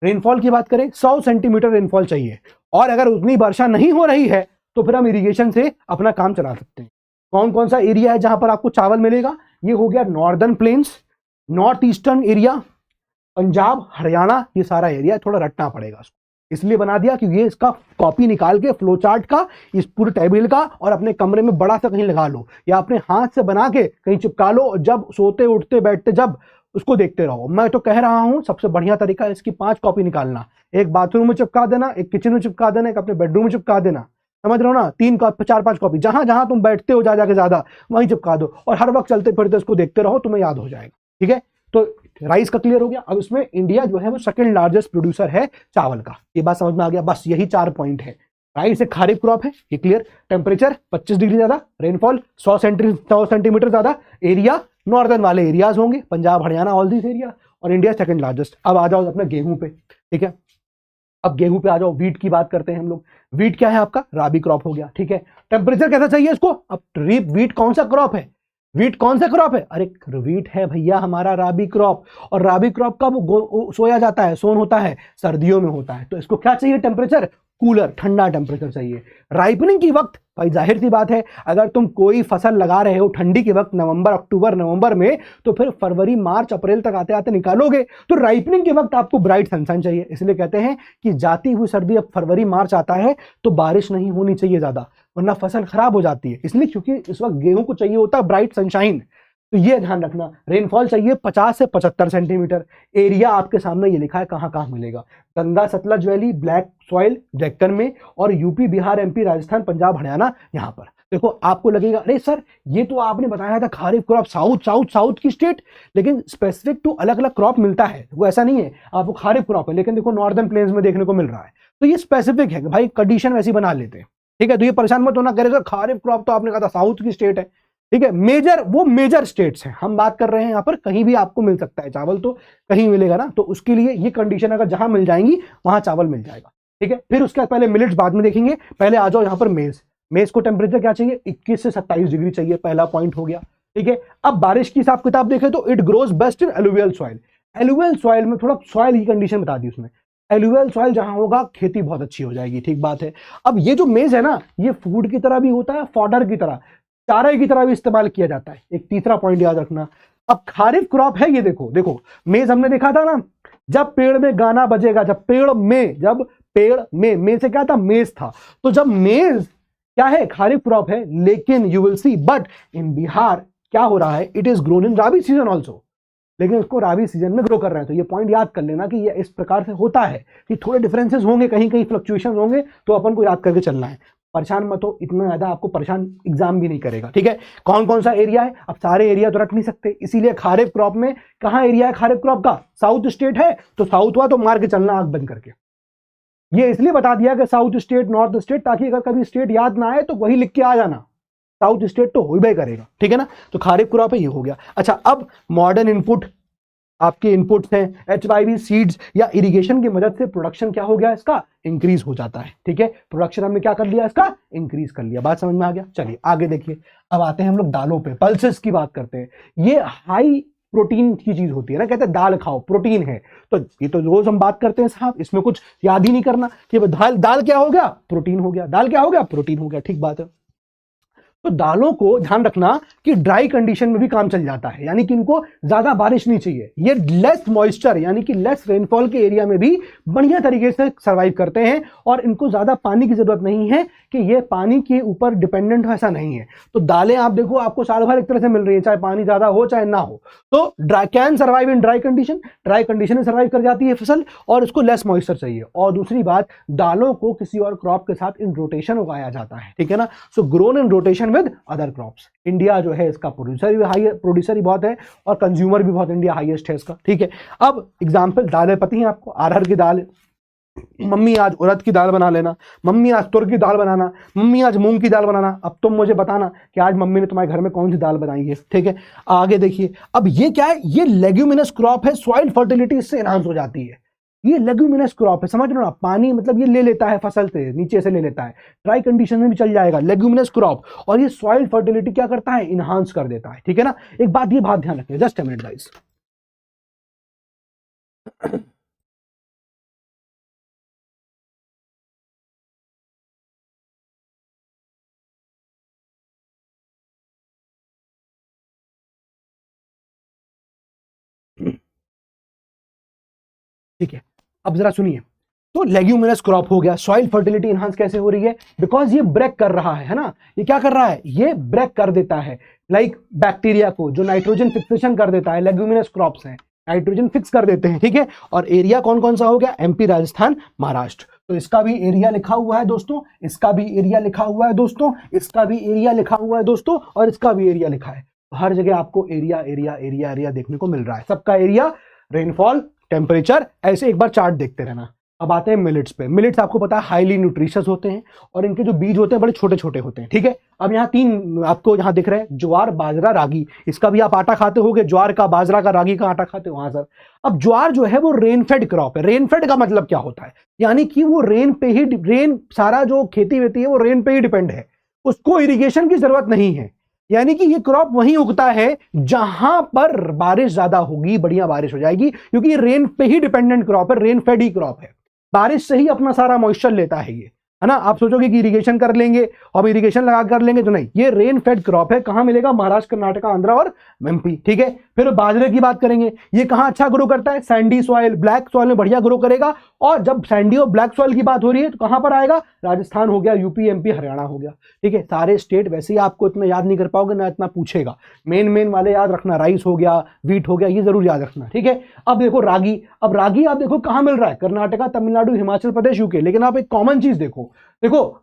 रेनफॉल की बात करें, 100 सेंटीमीटर रेनफॉल चाहिए, और अगर उतनी वर्षा नहीं हो रही है तो फिर हम इरिगेशन से अपना काम चला सकते हैं। कौन कौन सा एरिया है जहां पर आपको चावल मिलेगा? ये हो गया northern plains, north eastern area, Punjab, Haryana, ये सारा एरिया। थोड़ा रटना पड़ेगा उसको, इसलिए बना दिया कि ये इसका कॉपी निकाल के फ्लो चार्ट का, इस पूरे टेबल का, और अपने कमरे में बड़ा सा कहीं लगा लो, या अपने हाथ से बना के कहीं चिपका लो, और जब सोते उठते बैठते जब उसको देखते रहो। मैं तो कह रहा हूं सबसे बढ़िया तरीका है इसकी 5 कॉपी निकालना, एक बाथरूम में चिपका देना, एक किचन में चिपका देना, एक अपने बेडरूम में चिपका देना। समझ रहे हो ना? 4-5 कॉपी, जहां जहां तुम बैठते हो जा जाके ज्यादा वहीं चिपका दो, और हर वक्त चलते फिरते उसको देखते रहो, तुम्हें याद हो जाएगा, ठीक है। तो राइस का क्लियर हो गया। अब इसमें इंडिया जो है वो सेकंड लार्जेस्ट प्रोड्यूसर है चावल का, ये बात समझ में आ गया। बस यही 4 पॉइंट है। राइस एक खारिफ क्रॉप है, ये क्लियर। टेम्परेचर 25 डिग्री ज्यादा, रेनफॉल 100 सेंटीमीटर ज्यादा, एरिया नॉर्दर्न वाले एरियाज होंगे, Punjab, Haryana, all this area, और इंडिया सेकंड लार्जेस्ट। अब आ जाओ अपने गेहूं पे, ठीक है। अब गेहूं पे आ जाओ, व्हीट की बात करते हैं हम लोग। व्हीट क्या है आपका? राबी क्रॉप हो गया, ठीक है। टेम्परेचर कैसा चाहिए इसको? अब व्हीट कौन सा क्रॉप है? व्हीट कौन सा क्रॉप है? अरे व्हीट है भैया हमारा राबी क्रॉप, और राबी क्रॉप का वो सोया जाता है, सोन होता है, सर्दियों में होता है। तो इसको क्या चाहिए? टेम्परेचर कूलर, ठंडा टेम्परेचर चाहिए। राइपनिंग की वक्त भाई जाहिर सी बात है, अगर तुम कोई फसल लगा रहे हो ठंडी के वक्त, नवंबर, अक्टूबर, नवंबर में, तो फिर फरवरी, मार्च, अप्रैल तक आते आते निकालोगे, तो राइपनिंग के वक्त आपको ब्राइट सनशाइन चाहिए। इसलिए कहते हैं कि जाती हुई सर्दी, अब फरवरी मार्च आता है तो बारिश नहीं होनी चाहिए ज्यादा, वरना फसल खराब हो जाती है। इसलिए क्योंकि इस वक्त गेहूं को चाहिए होता है ब्राइट सनशाइन। तो ये ध्यान रखना। रेनफॉल चाहिए 50 से 75 सेंटीमीटर। एरिया आपके सामने ये लिखा है कहां कहां मिलेगा। Ganga Sutlej valley, black soil Deccan में, और यूपी, बिहार, एमपी, राजस्थान, पंजाब, हरियाणा, यहां पर। देखो आपको लगेगा अरे सर ये तो आपने बताया था kharif crop south south south की स्टेट, लेकिन स्पेसिफिक टू अलग अलग क्रॉप मिलता है, वो ऐसा नहीं है आपको खारिफ क्रॉप है लेकिन देखो नॉर्दर्न प्लेन्स में देखने को मिल रहा है, तो ये स्पेसिफिक है भाई, कंडीशन वैसी बना लेते हैं, ठीक है। तो ये परेशान मत होना, करेगा खारिफ क्रॉप तो आपने कहा था साउथ की स्टेट है, ठीक है। मेजर वो मेजर स्टेट्स हैं हम बात कर रहे हैं यहाँ पर, कहीं भी आपको मिल सकता है चावल, तो कहीं मिलेगा ना, तो उसके लिए ये कंडीशन अगर जहां मिल जाएंगी वहां चावल मिल जाएगा, ठीक है। फिर उसके बाद पहले मिलेट्स बाद में देखेंगे, पहले आ जाओ यहाँ पर मेज। मेज को टेम्परेचर क्या चाहिए 21 से 27 डिग्री चाहिए, पहला पॉइंट हो गया, ठीक है। अब बारिश की हिसाब किताब देखें तो it grows best in alluvial soil. Alluvial soil में थोड़ा सॉइल की कंडीशन बता दी उसमें, एलुवियल सॉइल जहां होगा खेती बहुत अच्छी हो जाएगी, ठीक बात है। अब ये जो मेज है ना ये फूड की तरह भी होता है, फॉडर की तरह, चारे की तरह भी इस्तेमाल किया जाता है, एक तीसरा पॉइंट याद रखना। अब खारिफ क्रॉप है ये, देखो देखो मेज हमने देखा था ना, जब पेड़ में गाना बजेगा, जब पेड़ में से क्या था मेज था, तो जब मेज क्या है खारिफ क्रॉप है, लेकिन you will see but in Bihar क्या हो रहा है, it is grown in rabi season also, लेकिन उसको राबी सीजन में ग्रो कर रहे हैं। तो ये पॉइंट याद कर लेना कि ये इस प्रकार से होता है कि थोड़े डिफरेंसेस होंगे, कहीं कहीं फ्लक्चुएशन होंगे, तो अपन को याद करके चलना है। परेशान मत हो, इतना ज्यादा आपको परेशान एग्जाम भी नहीं करेगा, ठीक है। कौन कौन सा एरिया है, अब सारे एरिया तो रख नहीं सकते, इसीलिए खारिफ क्रॉप में कहां एरिया है खारिफ क्रॉप का, साउथ स्टेट है तो साउथ हुआ तो मार के चलना आंख बंद करके। ये इसलिए बता दिया कि साउथ स्टेट नॉर्थ स्टेट, ताकि अगर कभी स्टेट याद ना आए तो वही लिख के आ जाना, साउथ स्टेट तो हो ही करेगा, ठीक है ना। तो खारिफ क्रॉप है, ये हो गया। अच्छा अब मॉडर्न इनपुट, आपके इनपुट्स हैं HYV सीड्स या इरिगेशन की मदद से प्रोडक्शन क्या हो गया इसका इंक्रीज हो जाता है, ठीक है। प्रोडक्शन हमने क्या कर लिया इसका इंक्रीज कर लिया, बात समझ में आ गया। चलिए आगे देखिए, अब आते हैं हम लोग दालों पे, पल्सेस की बात करते हैं। ये हाई प्रोटीन की चीज होती है ना, कहते हैं दाल खाओ प्रोटीन है, तो ये तो रोज हम बात करते हैं साहब, इसमें कुछ याद ही नहीं करना कि दाल दाल क्या हो गया प्रोटीन हो गया, दाल क्या हो गया प्रोटीन हो गया, ठीक बात है। तो दालों को ध्यान रखना कि ड्राई कंडीशन में भी काम चल जाता है, यानी कि इनको ज्यादा बारिश नहीं चाहिए, ये लेस मॉइस्चर यानी कि लेस रेनफॉल के एरिया में भी बढ़िया तरीके से सर्वाइव करते हैं, और इनको ज्यादा पानी की जरूरत नहीं है कि ये पानी के ऊपर डिपेंडेंट हो, ऐसा नहीं है। तो दालें आप देखो आपको साल भर एक तरह से मिल रही है, चाहे पानी ज्यादा हो चाहे ना हो, तो dry can survive in dry condition, dry condition में सर्वाइव कर जाती है फसल, और इसको लेस मॉइस्चर चाहिए। और दूसरी बात, दालों को किसी और क्रॉप के साथ इन रोटेशन उगाया जाता है, ठीक है ना। So grown in rotation with other crops. India जो है इसका प्रोड्यूसर भी बहुत है और कंज्यूमर भी बहुत, इंडिया हाईएस्ट है इसका, ठीक है। अब एग्जांपल दालें पता है आपको, अरहर की दाल, मम्मी आज उड़द की दाल बना लेना, मम्मी आज तुर की दाल बनाना, मम्मी आज मूंग की दाल बनाना। अब तुम मुझे बताना कि आज मम्मी ने तुम्हारे घर में कौन सी दाल बनाई है, ठीक है। आगे देखिए, अब ये क्या है, ये लेग्यूमिनस क्रॉप है, सॉइल फर्टिलिटी इससे एनहांस हो जाती है। ये लेग्यूमिनस क्रॉप है, समझ लो ना, पानी मतलब ये ले लेता है फसल से, नीचे से ले लेता है, ड्राई कंडीशन में भी चल जाएगा लेग्यूमिनस क्रॉप, और ये सॉइल फर्टिलिटी क्या करता है इनहांस कर देता है, ठीक है ना। एक बात ये बात ध्यान रखिए, जस्ट अ मिनट गाइस। ठीक है, अब जरा सुनिए, तो लेग्यूमिनस क्रॉप हो गया, सॉइल फर्टिलिटी इंहांस कैसे हो रही है, बिकॉज ये ब्रेक कर रहा है ना, ये क्या कर रहा है, ये ब्रेक कर देता है, लाइक बैक्टीरिया को जो नाइट्रोजन फिक्सेशन कर देता है, लेग्यूमिनस क्रॉप्स हैं नाइट्रोजन फिक्स कर देते हैं, ठीक है। और एरिया कौन कौन सा हो गया, MP, राजस्थान, महाराष्ट्र। तो इसका भी एरिया लिखा हुआ है दोस्तों, इसका भी एरिया लिखा हुआ है दोस्तों, इसका भी एरिया लिखा हुआ है दोस्तों, और इसका भी एरिया लिखा है। हर जगह आपको एरिया एरिया एरिया एरिया देखने को मिल रहा है, सबका एरिया, रेनफॉल, टेम्परेचर, ऐसे एक बार चार्ट देखते रहना। अब आते हैं मिलेट्स पे। मिलेट्स आपको पता है हाईली न्यूट्रिशियस होते हैं, और इनके जो बीज होते हैं बड़े छोटे छोटे होते हैं, ठीक है। अब यहाँ 3 आपको यहाँ दिख रहे हैं, ज्वार, बाजरा, रागी। इसका भी आप आटा खाते होगे, ज्वार का, बाजरा का, रागी का आटा खाते हो, हाँ सर। अब ज्वार जो है वो रेन फेड क्रॉप है। रेन फेड का मतलब क्या होता है, यानी कि वो रेन पे ही, रेन सारा जो खेती वेती है वो रेन पे ही डिपेंड है, उसको इरिगेशन की जरूरत नहीं है, यानी कि ये क्रॉप वहीं उगता है जहां पर बारिश ज्यादा होगी, बढ़िया बारिश हो जाएगी, क्योंकि ये रेन पे ही डिपेंडेंट क्रॉप है, रेन फेड ही क्रॉप है, बारिश से ही अपना सारा मॉइस्चर लेता है ये, है ना। आप सोचोगे कि इरिगेशन कर लेंगे और इरिगेशन लगा कर लेंगे, तो नहीं, ये रेन फेड क्रॉप है। कहां मिलेगा, महाराष्ट्र, कर्नाटक, आंध्र और MP, ठीक है। फिर बाजरे की बात करेंगे, ये कहां अच्छा ग्रो करता है, सैंडी सॉइल, ब्लैक सॉइल में बढ़िया ग्रो करेगा। और जब सैंडी और ब्लैक सॉइल की बात हो रही है तो कहां पर आएगा, राजस्थान हो गया, UP, MP, हरियाणा हो गया, ठीक है। सारे स्टेट वैसे ही आपको इतना याद नहीं कर पाओगे, ना इतना पूछेगा, मेन वाले याद रखना, राइस हो गया, व्हीट हो गया, ये जरूर याद रखना, ठीक है। अब देखो रागी, अब रागी आप देखो कहां मिल रहा है, कर्नाटका, तमिलनाडु, हिमाचल प्रदेश, UK। लेकिन आप एक कॉमन चीज देखो,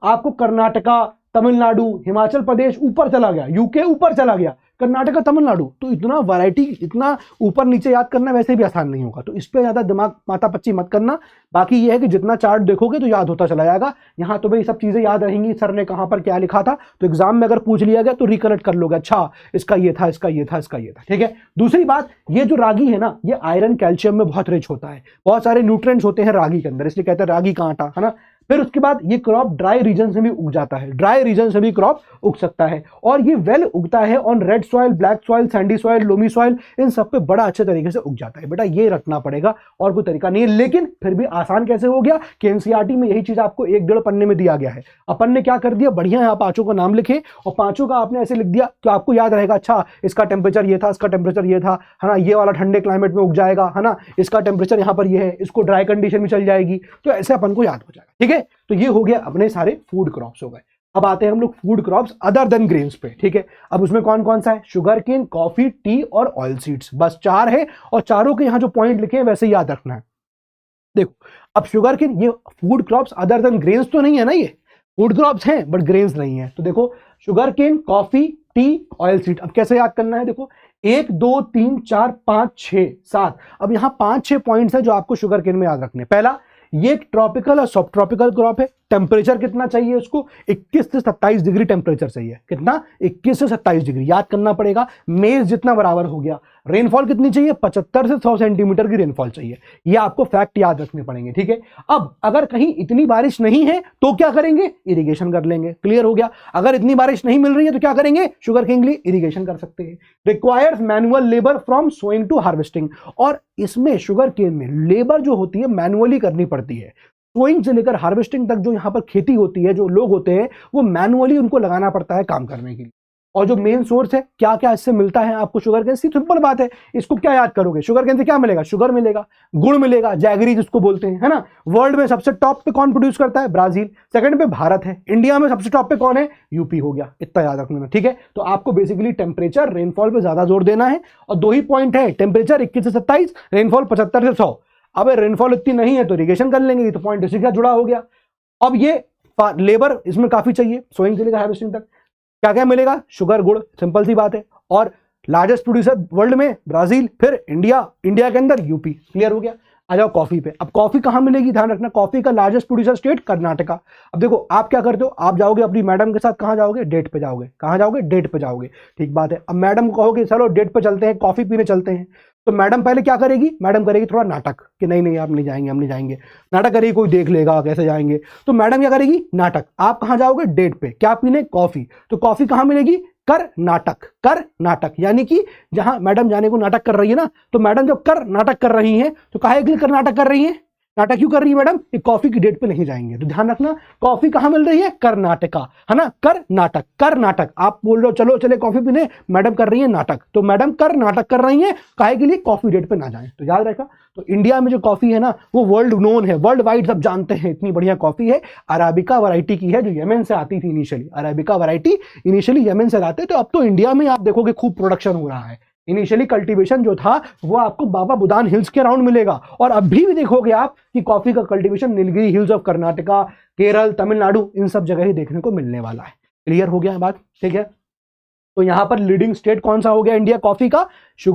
आपको कर्नाटका, तमिलनाडु, हिमाचल प्रदेश ऊपर चला गया, यूके ऊपर चला गया, कर्नाटका, तमिलनाडु। तो इतना वैरायटी, इतना ऊपर नीचे याद करना वैसे भी आसान नहीं होगा, तो इस पे ज्यादा दिमाग माथापच्ची मत करना। बाकी ये है कि जितना चार्ट देखोगे तो याद होता चला जाएगा। यहाँ तो भाई सब चीजें याद रहेंगी, सर ने कहां पर क्या लिखा था, तो एग्जाम में अगर पूछ लिया गया तो रिकलेक्ट कर लोगे, अच्छा इसका ये था, इसका ये था, इसका ये था, ठीक है। दूसरी बात, ये जो रागी है ना, ये आयरन कैल्शियम में बहुत रिच होता है, बहुत सारे न्यूट्रिएंट्स होते हैं रागी के अंदर, इसलिए कहते हैं रागी का आटा, है ना। फिर उसके बाद ये क्रॉप ड्राई रीजन से भी उग जाता है, ड्राई रीजन से भी क्रॉप उग सकता है, और ये वेल उगता है on red soil, black soil, sandy soil, loamy soil, इन सब पे बड़ा अच्छे तरीके से उग जाता है। बेटा ये रखना पड़ेगा, और कोई तरीका नहीं है। लेकिन फिर भी आसान कैसे हो गया कि एनसीईआरटी में यही चीज आपको 1-1.5 पन्ने में दिया गया है। अपन ने क्या कर दिया, बढ़िया है, आप पांचों का नाम लिखे और पांचों का आपने ऐसे लिख दिया तो आपको याद रहेगा, अच्छा इसका टेम्परेचर ये था, इसका टेम्परेचर ये था, है ना, ये वाला ठंडे क्लाइमेट में उग जाएगा, है ना, इसका टेम्परेचर यहाँ पर ये है, इसको ड्राई कंडीशन में चल जाएगी, तो ऐसे अपन को याद हो जाएगा, ठीक है। तो ये हो गया अपने सारे फूड क्रॉप्स हो गए। अब आते हैं हम लोग food crops other than grains पे, ठीक है। अब उसमें कौन कौन सा है, शुगर केन, कॉफी, टी और ऑयल सीड्स, बस 4 है, और चारों के यहां जो पॉइंट लिखे हैं वैसे याद रखना है। देखो अब शुगर केन, ये food crops other than grains तो नहीं है ना, ये फूड क्रॉप्स हैं बट ग्रेन्स नहीं है। तो देखो sugar cane, coffee, tea, oil seed, अब कैसे याद करना है, देखो 1 2 3 4 5 6 7, अब यहां 5-6 पॉइंट्स है जो आपको शुगर केन में याद रखने। पहला, ये एक ट्रॉपिकल और सब ट्रॉपिकल क्रॉप है, टेम्परेचर कितना चाहिए उसको, 21 से 27 डिग्री टेम्परेचर चाहिए, कितना, 21 से 27 डिग्री, याद करना पड़ेगा। मेज जितना बराबर हो गया। रेनफॉल कितनी चाहिए, 75 से 100 सेंटीमीटर की रेनफॉल चाहिए, ये आपको फैक्ट याद रखने पड़ेंगे, ठीक है। अब अगर कहीं इतनी बारिश नहीं है तो क्या करेंगे, इरिगेशन कर लेंगे, क्लियर हो गया। अगर इतनी बारिश नहीं मिल रही है तो क्या करेंगे, शुगर केन के लिए इरिगेशन कर सकते हैं। Requires manual labour from sowing to harvesting, और इसमें शुगर केन में लेबर जो होती है मैनुअली करनी पड़ती है। सोइंग से लेकर हार्वेस्टिंग तक जो यहाँ पर खेती होती है, जो लोग होते हैं वो मैनुअली उनको लगाना पड़ता है काम करने के लिए। और जो मेन सोर्स है, क्या क्या इससे मिलता है आपको शुगर केन से, सिंपल बात है, इसको क्या याद करोगे, शुगर केन से क्या मिलेगा, शुगर मिलेगा, गुड़ मिलेगा, जैगरी जिसको बोलते हैं, है ना। वर्ल्ड में सबसे टॉप पे कौन प्रोड्यूस करता है, ब्राजील, सेकंड पे भारत है, इंडिया में सबसे टॉप पे कौन है, यूपी हो गया, इतना याद रखना है, ठीक है। तो आपको बेसिकली टेम्परेचर, रेनफॉल पे ज्यादा जोर देना है, और 2 ही पॉइंट है, टेम्परेचर 21 से 27, रेनफॉल 75 से 100। अब रेनफॉल इतनी नहीं है तो इरिगेशन कर लेंगे, तो पॉइंट इसी के साथ जुड़ा हो गया। अब ये लेबर इसमें काफी चाहिए, सोइंग से लेकर हार्वेस्टिंग तक क्या क्या मिलेगा, शुगर, गुड़, सिंपल सी बात है। और लार्जेस्ट प्रोड्यूसर वर्ल्ड में ब्राजील, फिर इंडिया, इंडिया के अंदर यूपी, क्लियर हो गया। आ जाओ कॉफी पे। अब कॉफी कहां मिलेगी, ध्यान रखना, कॉफी का लार्जेस्ट प्रोड्यूसर स्टेट कर्नाटका। अब देखो आप क्या करते हो, आप जाओगे अपनी मैडम के साथ, कहां जाओगे, डेट पे जाओगे, कहां जाओगे, डेट पे जाओगे, ठीक बात है। अब मैडम को कहोगे चलो डेट पे चलते हैं, कॉफी पीने चलते हैं, तो मैडम पहले क्या करेगी, मैडम करेगी थोड़ा नाटक कि नहीं नहीं आप नहीं जाएंगे, हम नहीं जाएंगे, नाटक करेगी, कोई देख लेगा कैसे जाएंगे, तो मैडम क्या करेगी, नाटक। आप कहां जाओगे, डेट पे, क्या पीने, कॉफी। तो कॉफी कहां मिलेगी, कर्नाटक, कर्नाटक, यानी कि जहां मैडम जाने को नाटक कर रही है ना, तो मैडम जब कर्नाटक कर रही है तो काहे के लिए कर्नाटक कर रही है, नाटक क्यों कर रही है मैडम, ये कॉफी की डेट पे नहीं जाएंगे। तो ध्यान रखना, कॉफी कहां मिल रही है, कर्नाटका, है ना, कर्नाटक, कर्नाटक। आप बोल रहे हो चलो चले कॉफी पीने, मैडम कर रही है नाटक, तो मैडम कर्नाटक कर रही है, काहे के लिए, कॉफी डेट पे ना जाए। तो याद रखा। तो इंडिया में जो कॉफी है ना वो वर्ल्ड नोन है, वर्ल्ड वाइड सब जानते हैं, इतनी बढ़िया कॉफी है। अराबिका वैरायटी की है जो यमन से आती थी initially, arabica variety initially Yemen से आते, तो अब तो इंडिया में आप देखोगे खूब प्रोडक्शन हो रहा है। इनिशियली कल्टीवेशन जो था वो आपको बाबा बुदान हिल्स के अराउंड मिलेगा, और अभी भी देखोगे आप कि कॉफी का cultivation Nilgiri hills of Karnataka, Kerala, Tamil Nadu, इन सब जगह ही देखने को मिलने वाला है। क्लियर हो गया बात, ठीक है। तो यहां पर लीडिंग स्टेट कौन सा हो गया इंडिया कॉफी का,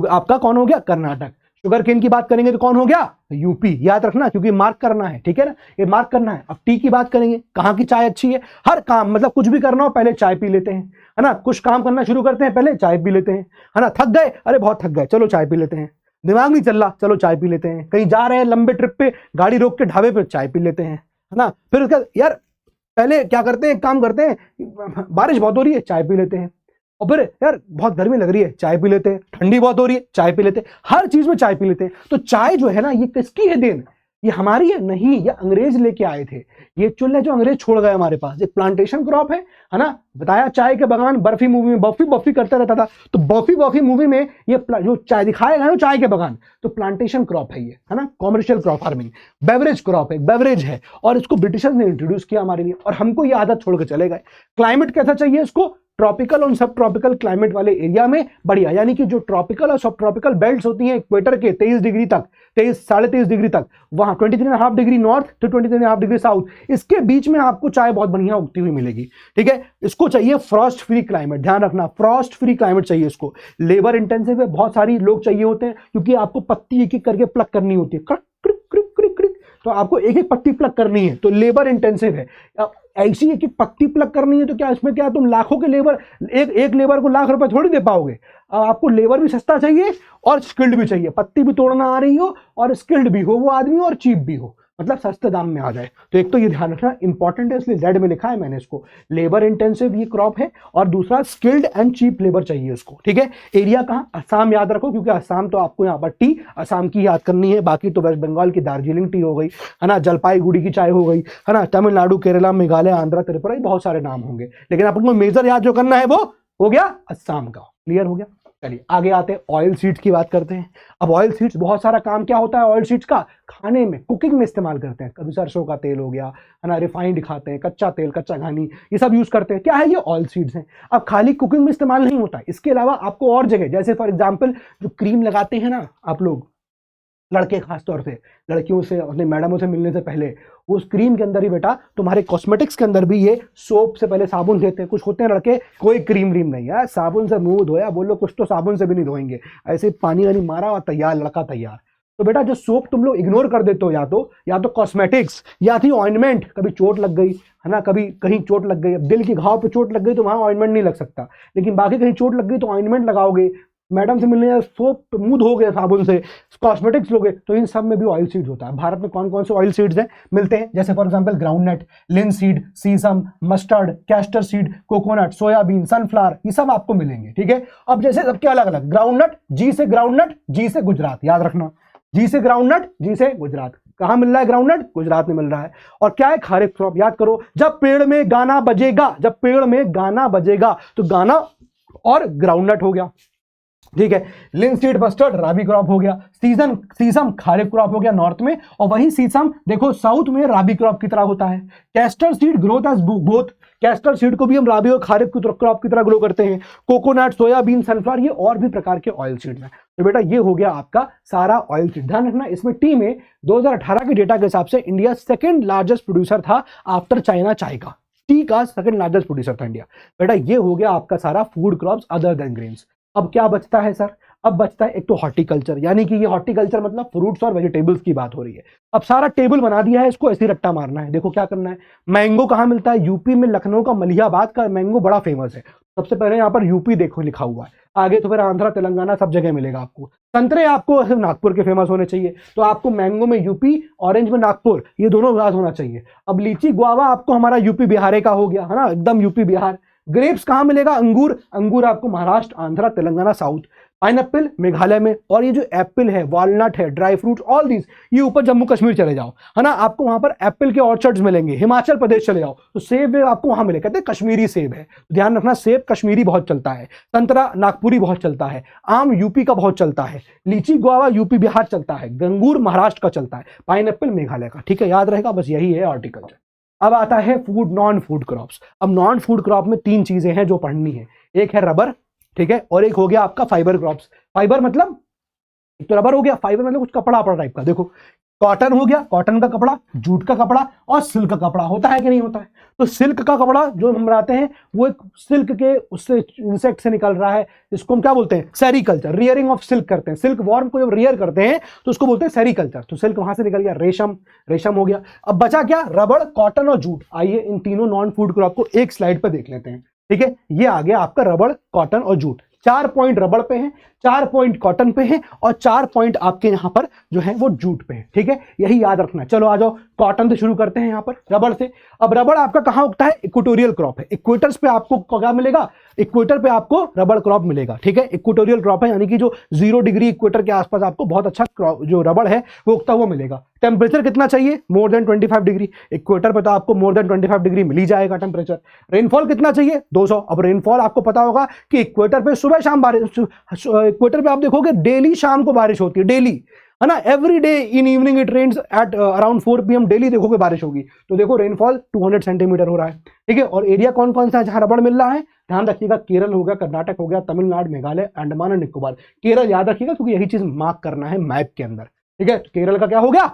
आपका कौन हो गया, कर्नाटक। शुगर केन की बात करेंगे तो कौन हो गया, यूपी, याद रखना क्योंकि मार्क करना है, ठीक है ना, ये मार्क करना है। अब टी की बात करेंगे, कहां की चाय अच्छी है, हर काम मतलब कुछ भी करना हो पहले चाय पी लेते हैं, है ना, कुछ काम करना शुरू करते हैं पहले चाय पी लेते हैं, है ना, थक गए, अरे बहुत थक गए, चलो चाय पी लेते हैं, दिमाग नहीं चल रहा, चलो चाय पी लेते हैं, कहीं जा रहे हैं लंबे ट्रिप पे, गाड़ी रोक के ढाबे पे चाय पी लेते हैं, है ना। फिर उसका यार पहले क्या करते हैं, काम करते हैं, बारिश बहुत हो रही है, चाय पी लेते हैं, और फिर यार बहुत गर्मी लग रही है, चाय पी लेते हैं, ठंडी बहुत हो रही है, चाय पी लेते हैं, हर चीज में चाय पी लेते हैं। तो चाय जो है ना ये किसकी है देन, ये हमारी है नहीं, ये अंग्रेज लेके आए थे, ये चुल्हे जो अंग्रेज छोड़ गए हमारे पास। एक प्लांटेशन क्रॉप है ना, बताया चाय के बगान, बर्फी मूवी में बर्फी बर्फी करता रहता था, तो बर्फी मूवी में ये जो चाय दिखाया गया ना चाय के बगान, तो प्लांटेशन क्रॉप है ये, है ना, commercial crop farming, beverage crop है, बेवरेज है, और इसको ब्रिटिशर्स ने इंट्रोड्यूस किया हमारे लिए, और हमको ये आदत छोड़ के चले गए। क्लाइमेट कैसा चाहिए इसको, ट्रॉपिकल और सब ट्रॉपिकल क्लाइमेट वाले एरिया में बढ़िया, यानी कि जो ट्रॉपिकल और सब ट्रॉपिकल बेल्ट्स होती हैं इक्वेटर के 23 डिग्री तक, 23 डिग्री तक, वहां 23.5 डिग्री नॉर्थ तो 23.5 डिग्री साउथ, इसके बीच में आपको चाय बहुत बढ़िया उगती हुई मिलेगी। ठीक है, इसको चाहिए फ्रॉस्ट फ्री क्लाइमेट, ध्यान रखना फ्रॉस्ट फ्री क्लाइमेट चाहिए इसको। लेबर इंटेंसिव है, बहुत सारी लोग चाहिए होते हैं क्योंकि आपको पत्ती एक एक करके प्लग करनी होती है, तो आपको एक एक पत्ती प्लग करनी है, तो लेबर इंटेंसिव है। ऐसी एक एक पत्ती प्लग करनी है तो क्या इसमें क्या तुम लाखों के लेबर, एक लेबर को लाख रुपए थोड़ी दे पाओगे। आपको लेबर भी सस्ता चाहिए और स्किल्ड भी चाहिए, पत्ती भी तोड़ना आ रही हो और स्किल्ड भी हो वो आदमी और चीप भी हो, मतलब सस्ते दाम में आ जाए। तो एक तो ये ध्यान रखना इंपॉर्टेंट है, इसलिए रेड में लिखा है मैंने इसको, लेबर इंटेंसिव ये क्रॉप है, और दूसरा स्किल्ड एंड चीप लेबर चाहिए इसको। ठीक है, एरिया कहाँ, असम याद रखो, क्योंकि असम तो आपको यहाँ पर टी असम की याद करनी है, बाकी तो वेस्ट बंगाल की दार्जिलिंग टी हो गई है ना, जलपाईगुड़ी की चाय हो गई है ना, तमिलनाडु, केरला, मेघालय, आंध्र, त्रिपुरा, बहुत सारे नाम होंगे, लेकिन आपको मेजर याद जो करना है वो हो गया असम का। क्लियर हो गया। चलिए आगे आते हैं, ऑयल सीड्स की बात करते हैं। अब ऑयल सीड्स बहुत सारा काम क्या होता है ऑयल सीड्स का, खाने में कुकिंग में इस्तेमाल करते हैं। कभी सरसों का तेल हो गया है ना, रिफाइंड खाते हैं, कच्चा तेल, कच्चा घानी, ये सब यूज करते हैं। क्या है ये ऑयल सीड्स हैं। अब खाली कुकिंग में इस्तेमाल नहीं होता है, इसके अलावा आपको और जगह, जैसे फॉर एग्जाम्पल जो क्रीम लगाते हैं ना आप लोग, लड़के खासतौर से लड़कियों से अपने मैडमों से मिलने से पहले उस क्रीम के अंदर ही बेटा तुम्हारे कॉस्मेटिक्स के अंदर भी ये सोप से पहले साबुन देते हैं। कुछ होते हैं लड़के कोई क्रीम नहीं है, साबुन से मुंह धोया, बोलो कुछ तो साबुन से भी नहीं धोएंगे, ऐसे पानी वानी मारा और तैयार, लड़का तैयार। तो बेटा जो सोप तुम लोग इग्नोर कर देते हो, या तो कॉस्मेटिक्स या थी ऑइंटमेंट, कभी चोट लग गई है ना, कभी कहीं चोट लग गई, अब दिल के घाव पे चोट लग गई तो वहां ऑइंटमेंट नहीं लग सकता, लेकिन बाकी कहीं चोट लग गई तो ऑइंटमेंट लगाओगे, मैडम से मिलने सोप मुंह धोगे साबुन से, कॉस्मेटिक्स लोगे, तो इन सब में भी ऑयल सीड्स होता है। भारत में कौन कौन से ऑयल सीड्स हैं मिलते हैं, जैसे for example groundnut, linseed, sesame, mustard, castor seed, coconut, soybean, sunflower, ये सब आपको मिलेंगे। ठीक है, अब जैसे सबके अलग अलग, ग्राउंडनट, जी से ग्राउंडनट, जी से गुजरात, याद रखना, जी से ग्राउंडनट, जी से गुजरात। कहां मिल रहा है ग्राउंडनट, गुजरात में मिल रहा है। और क्या है, खारिफ क्रॉप, याद करो, जब पेड़ में गाना बजेगा, जब पेड़ में गाना बजेगा तो गाना और ग्राउंडनट हो गया। ठीक है, लिनसीड, मस्टर्ड राबी क्रॉप हो गया, सीसम खारिफ क्रॉप हो गया नॉर्थ में, और वही सीसम देखो साउथ में राबी क्रॉप की तरह होता है। Castor seed growth as both, castor seed को भी हम राबी और खारिफ क्रॉप की तरह ग्रो करते हैं। कोकोनट, सोयाबीन, सनफ्लावर, ये और भी प्रकार के ऑयल सीड्स हैं। तो बेटा ये हो गया आपका सारा ऑयल सीड। ध्यान रखना इसमें टी में 2018 के डेटा के हिसाब से इंडिया सेकेंड लार्जेस्ट प्रोड्यूसर था आफ्टर चाइना, चाय का टी का सेकेंड लार्जेस्ट प्रोड्यूसर था इंडिया। बेटा ये हो गया आपका सारा food crops other than grains. अब क्या बचता है सर, अब बचता है एक तो हॉर्टिकल्चर, यानी कि ये हॉर्टिकल्चर मतलब फ्रूट्स और वेजिटेबल्स की बात हो रही है। अब सारा टेबल बना दिया है, इसको ऐसे रट्टा मारना है। देखो क्या करना है, मैंगो कहाँ मिलता है, यूपी में लखनऊ का मलिहाबाद का मैंगो बड़ा फेमस है, सबसे पहले यहाँ पर यूपी देखो लिखा हुआ है, आगे तो फिर आंध्रा, तेलंगाना सब जगह मिलेगा आपको। संतरे आपको सिर्फ नागपुर के फेमस होने चाहिए, तो आपको मैंगो में यूपी, ऑरेंज में नागपुर, ये दोनों याद होना चाहिए। अब लीची गुआवा आपको हमारा यूपी बिहार का हो गया है ना, एकदम यूपी बिहार। ग्रेप्स कहां मिलेगा, अंगूर आपको महाराष्ट्र, आंध्रा, तेलंगाना, साउथ। पाइनएप्पल मेघालय में, और ये जो एप्पल है, वॉलनट है, ड्राई फ्रूट्स, ऑल दीज ये ऊपर जम्मू कश्मीर चले जाओ है ना, आपको वहां पर एप्पल के ऑर्चर्ड्स मिलेंगे। हिमाचल प्रदेश चले जाओ तो सेब आपको वहां मिलेगा, कहते हैं कश्मीरी सेब है, ध्यान रखना सेब कश्मीरी बहुत चलता है। संतरा नागपुरी बहुत चलता है, आम यूपी का बहुत चलता है, लीची गुआवा यूपी बिहार चलता है, अंगूर महाराष्ट्र का चलता है, पाइनएप्पल मेघालय का। ठीक है, याद रहेगा, बस यही है हॉर्टिकल्चर। अब आता है फूड नॉन फूड क्रॉप्स। अब नॉन फूड क्रॉप में तीन चीजें हैं जो पढ़नी है, एक है रबर, ठीक है, और एक हो गया आपका फाइबर क्रॉप्स। फाइबर मतलब तो रबर हो गया, फाइबर मतलब कुछ कपड़ा अपड़ा टाइप का। देखो कॉटन हो गया, कॉटन का कपड़ा, जूट का कपड़ा और सिल्क का कपड़ा, होता है कि नहीं होता है। तो सिल्क का कपड़ा जो हम बनाते हैं वो एक सिल्क के उससे इंसेक्ट से निकल रहा है, इसको हम क्या बोलते हैं, सेरीकल्चर, रियरिंग ऑफ सिल्क करते हैं। सिल्क वॉर्म को जब रियर करते हैं तो उसको बोलते हैं सेरीकल्चर। तो सिल्क वहां से निकल गया, रेशम हो गया। अब बचा क्या, रबड़, कॉटन और जूट। आइए इन तीनों नॉन फूड क्रॉप को एक स्लाइड पर देख लेते हैं। ठीक है, ये आ गया आपका रबड़, कॉटन और जूट। 4 पॉइंट रबड़ पे हैं, 4 पॉइंट कॉटन पे हैं और 4 पॉइंट आपके यहां पर जो है वो जूट पे है। ठीक है, यही याद रखना। चलो आ जाओ, कॉटन से शुरू करते हैं यहां पर, रबड़ से। अब रबड़ आपका कहां उगता है, इक्वेटोरियल क्रॉप है। इक्वेटर्स पे आपको क्या मिलेगा, इक्वेटर पे आपको रबड़ क्रॉप मिलेगा। ठीक है, इक्वेटोरियल क्रॉप है, यानी कि जो 0 डिग्री इक्वेटर के आसपास आपको बहुत अच्छा जो रबड़ है वो उगता हुआ मिलेगा। टेम्परेचर कितना चाहिए, मोर देन 25 डिग्री। इक्वेटर पे तो आपको मोर देन 25 डिग्री मिल ही जाएगा टेम्परेचर। रेनफॉल कितना चाहिए, 200। अब रेनफॉल आपको पता होगा कि इक्वेटर पे सुबह शाम बारिश, इक्वेटर पे आप देखोगे डेली शाम को बारिश होती है, डेली है ना, every day in evening it rains at around 4 PM daily देखोगे बारिश होगी। तो देखो रेनफॉल 200 सेंटीमीटर हो रहा है, ठीक है। और एरिया कौन कौन सा है जहां रबड़ मिल रहा है, ध्यान रखिएगा, केरल हो गया, कर्नाटक हो गया, तमिलनाडु, मेघालय, अंडमान और निकोबार। केरल याद रखिएगा क्योंकि यही चीज मार्क करना है मैप के अंदर, ठीक है। केरल का क्या हो गया,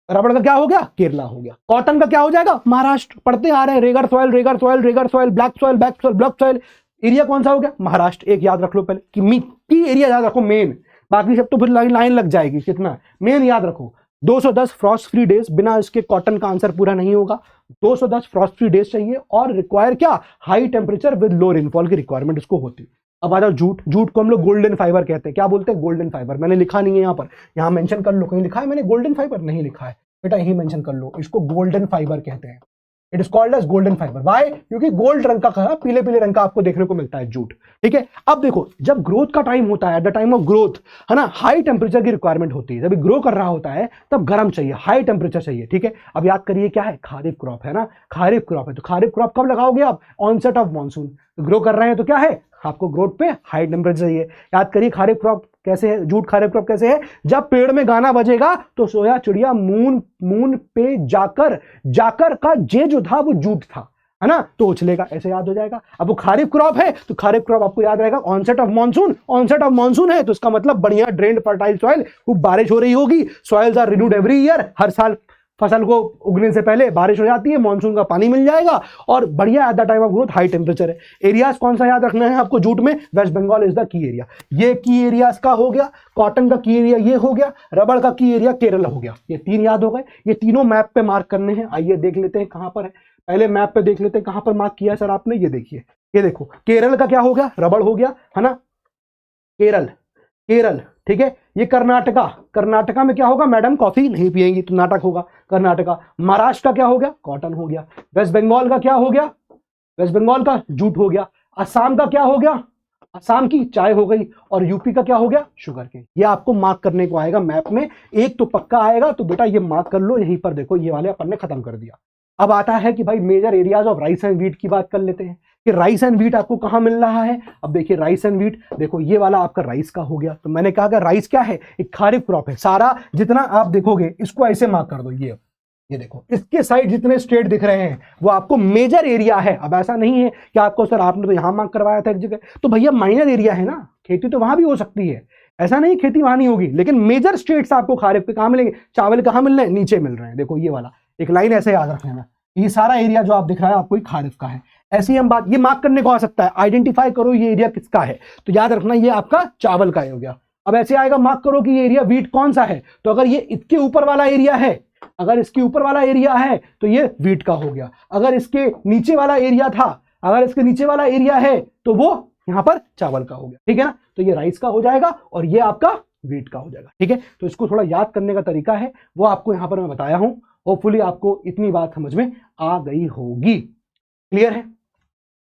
रबड़ का क्या हो गया, केरला हो गया। कॉटन का क्या हो जाएगा, महाराष्ट्र। पढ़ते आ रहे हैं, Regar soil, Regar soil, Regar soil, black soil, black soil, black soil. Area कौन सा हो गया, महाराष्ट्र। एक याद रख लो पहले कि मिट्टी एरिया याद रखो मेन, बाकी सब तो फिर लाइन लग जाएगी। कितना मेन याद रखो, 210 फ्रॉस्ट फ्री डेज। बिना इसके कॉटन का आंसर पूरा नहीं होगा। 210 फ्रॉस्ट फ्री डेज चाहिए और रिक्वायर क्या, high temperature with low rainfall की रिक्वायरमेंट इसको होती है। अब आ जाओ जूट। जूट को हम लोग गोल्डन फाइबर कहते हैं। क्या बोलते हैं, गोल्डन फाइबर। मैंने लिखा नहीं है यहाँ पर, यहाँ मेंशन कर लो। कहीं लिखा है मैंने गोल्डन फाइबर, नहीं लिखा है बेटा, यही मेंशन कर लो। इसको गोल्डन फाइबर कहते हैं। It is called as golden fibre. Why, क्योंकि गोल्ड रंग का, पीले पीले रंग का आपको देखने को मिलता है जूट, ठीक है। अब देखो, जब ग्रोथ का टाइम होता है, eight the time of growth, है ना, हाई टेम्परेचर की रिक्वायरमेंट होती है। जब ग्रो कर रहा होता है तब गर्म चाहिए, हाई टेम्परेचर चाहिए, ठीक है। अब याद करिए क्या है, खारिफ क्रॉप है ना, खारिफ क्रॉप है। तो खारिफ क्रॉप कब लगाओगे आप, ऑनसेट ऑफ मानसून। ग्रो कर रहे हैं तो क्या है, आपको ग्रोथ पे हाई टेम्परेचर चाहिए। याद करिए खारिफ क्रॉप कैसे है, जूट खारिफ क्रॉप कैसे है, जब पेड़ में गाना बजेगा तो सोया चिड़िया मून पे जाकर का जे जो था वो जूट था, है ना, तो उछलेगा, ऐसे याद हो जाएगा। अब वो खारिफ क्रॉप है तो खारिफ क्रॉप आपको याद रहेगा, onset of monsoon. Onset of monsoon है तो इसका मतलब बढ़िया ड्रेन्ड फर्टाइल सॉइल, खूब बारिश हो रही होगी। Soils are renewed every year, हर साल फसल को उगने से पहले बारिश हो जाती है, मानसून का पानी मिल जाएगा और बढ़िया at the time of growth high temperature है। एरियाज कौन सा याद रखना है आपको जूट में, West Bengal is the key area. ये की एरियाज का हो गया, कॉटन का की एरिया ये हो गया, रबड़ का की एरिया केरल हो गया। ये तीन याद हो गए। ये तीनों मैप पे मार्क करने हैं। आइए देख लेते हैं कहां पर है, पहले मैप पे देख लेते हैं कहां पर मार्क किया है सर आपने। ये देखिए, ये देखो, केरल का क्या हो गया, रबड़ हो गया, है ना, केरल, ठीक है। ये कर्नाटका में क्या होगा, मैडम कॉफी नहीं पिएंगी तो नाटक होगा, कर्नाटका। महाराष्ट्र का क्या हो गया, कॉटन हो गया। वेस्ट बंगाल का क्या हो गया, वेस्ट बंगाल का जूट हो गया। असम का क्या हो गया, असम की चाय हो गई। और यूपी का क्या हो गया, शुगर केन। ये आपको मार्क करने को आएगा मैप में, एक तो पक्का आएगा। तो बेटा ये मार्क कर लो, यहीं पर देखो ये वाले अपन ने खत्म कर दिया। अब आता है कि भाई major areas of rice and wheat की बात कर लेते हैं कि राइस एंड व्हीट आपको कहां मिल रहा है। अब देखिए राइस एंड व्हीट, देखो ये वाला आपका राइस का हो गया। तो मैंने कहा कि राइस क्या है, एक खारिफ क्रॉप है। सारा जितना आप देखोगे इसको ऐसे मार्क कर दो, ये देखो इसके साइड जितने स्टेट दिख रहे हैं वो आपको मेजर एरिया है। अब ऐसा नहीं है कि आपको सर आपने तो यहां मार्क करवाया था एक जगह, तो भैया माइनर एरिया है ना, खेती तो वहां भी हो सकती है, ऐसा नहीं खेती वहां नहीं होगी। लेकिन मेजर स्टेट्स आपको खारिफ के कहां मिलेंगे, चावल कहां मिल रहे हैं, नीचे मिल रहे हैं। देखो ये वाला एक लाइन ऐसे याद रखना, ये सारा एरिया जो आप दिख रहा है आपको खारिफ का है। ऐसी हम बात, ये मार्क करने को आ सकता है, आइडेंटिफाई करो ये एरिया किसका है। तो याद रखना ये आपका चावल का हो गया। अब ऐसे आएगा, मार्क करो कि ये एरिया व्हीट कौन सा है। तो अगर ये इसके ऊपर वाला एरिया है, अगर इसके ऊपर वाला एरिया है तो ये व्हीट का हो गया। अगर इसके नीचे वाला एरिया था, अगर इसके नीचे वाला एरिया है तो वो यहां पर चावल का हो गया, ठीक है ना। तो ये राइस का हो जाएगा और ये आपका व्हीट का हो जाएगा, ठीक है। तो इसको थोड़ा याद करने का तरीका है वो आपको यहां पर मैं बताया हूं। होपफुली आपको इतनी बात समझ में आ गई होगी, क्लियर है,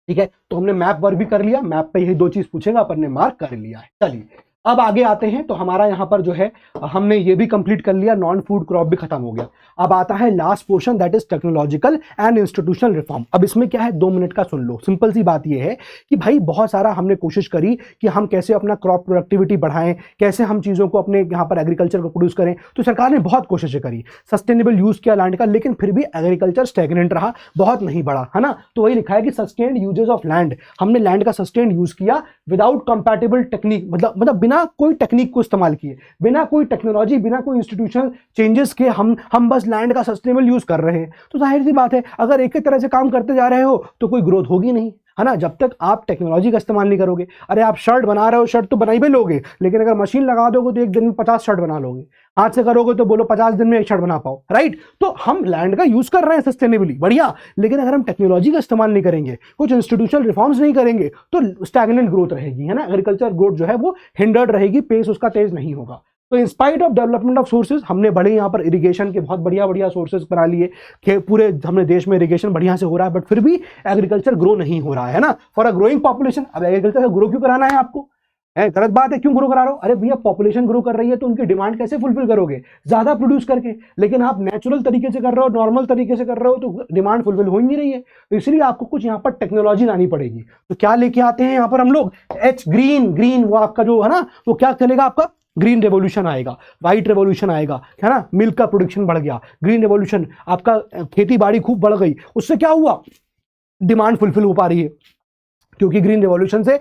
ठीक है। तो हमने मैप वर्क भी कर लिया, मैप पे यही दो चीज पूछेगा, अपन ने मार्क कर लिया है। चलिए अब आगे आते हैं। तो हमारा यहां पर जो है हमने ये भी कंप्लीट कर लिया, नॉन फूड क्रॉप भी खत्म हो गया। अब आता है last portion, that is technological and institutional reform. अब इसमें क्या है, 2 मिनट का सुन लो। सिंपल सी बात ये है कि भाई बहुत सारा हमने कोशिश करी कि हम कैसे अपना क्रॉप प्रोडक्टिविटी बढ़ाएं, कैसे हम चीज़ों को अपने यहाँ पर एग्रीकल्चर को प्रोड्यूस करें। तो सरकार ने बहुत कोशिशें करी, सस्टेनेबल यूज़ किया लैंड का, लेकिन फिर भी एग्रीकल्चर स्टैग्नेंट रहा, बहुत नहीं बढ़ा, है ना। तो वही लिखा है कि सस्टेन्ड यूजेज ऑफ लैंड, हमने लैंड का सस्टेन्ड यूज़ किया विदाउट कंपैटिबल टेक्निक, मतलब बिना कोई टेक्निक को इस्तेमाल किए, बिना कोई टेक्नोलॉजी, बिना कोई इंस्टीट्यूशनल चेंजेस के हम बस लैंड का सस्टेनेबल यूज कर रहे हैं। तो जाहिर सी बात है अगर एक ही तरह से काम करते जा रहे हो तो कोई ग्रोथ होगी नहीं, है ना, जब तक आप टेक्नोलॉजी का इस्तेमाल नहीं करोगे। अरे आप शर्ट बना रहे हो, शर्ट तो बना ही भी लोगे, लेकिन अगर मशीन लगा दोगे तो एक दिन में 50 शर्ट बना लोगे। हाथ से करोगे तो बोलो 50 दिन में एक शर्ट बना पाओ, राइट। तो हम लैंड का यूज कर रहे हैं सस्टेनेबली, बढ़िया, लेकिन अगर हम टेक्नोलॉजी का इस्तेमाल नहीं करेंगे, कुछ इंस्टीट्यूशनल रिफॉर्म्स नहीं करेंगे तो स्टैग्नेंट ग्रोथ रहेगी, है ना। एग्रीकल्चर ग्रोथ जो है वो हिंडर्ड रहेगी, पेस उसका तेज नहीं होगा। तो in spite of development of sources, हमने बड़े यहाँ पर इरिगेशन के बहुत बढ़िया सोर्सेज बना लिए, पूरे हमने देश में इरिगेशन बढ़िया से हो रहा है, बट फिर भी एग्रीकल्चर ग्रो नहीं हो रहा है ना, फॉर अ ग्रोइंग पॉपुलेशन। अब एग्रीकल्चर ग्रो क्यों कराना है आपको, है गलत बात है, क्यों ग्रो करा रहे हो। अरे भैया पॉपुलेशन ग्रो कर रही है तो उनकी डिमांड कैसे फुलफिल करोगे, ज्यादा प्रोड्यूस करके। लेकिन आप नेचुरल तरीके से कर रहे हो, नॉर्मल तरीके से कर रहे हो, तो डिमांड फुलफिल हो ही नहीं रही है। तो इसलिए आपको कुछ यहाँ पर टेक्नोलॉजी लानी पड़ेगी। तो क्या लेके आते हैं यहाँ पर हम लोग, एच ग्रीन, वो आपका जो है ना, वो क्या चलेगा आपका ग्रीन रेवोल्यूशन आएगा, व्हाइट रेवोल्यूशन आएगा, है ना, मिल्क का प्रोडक्शन बढ़ गया, ग्रीन रेवोल्यूशन, आपका खेती बाड़ी खूब बढ़ गई, उससे क्या हुआ, डिमांड फुलफिल हो पा रही है, क्योंकि ग्रीन रेवोल्यूशन से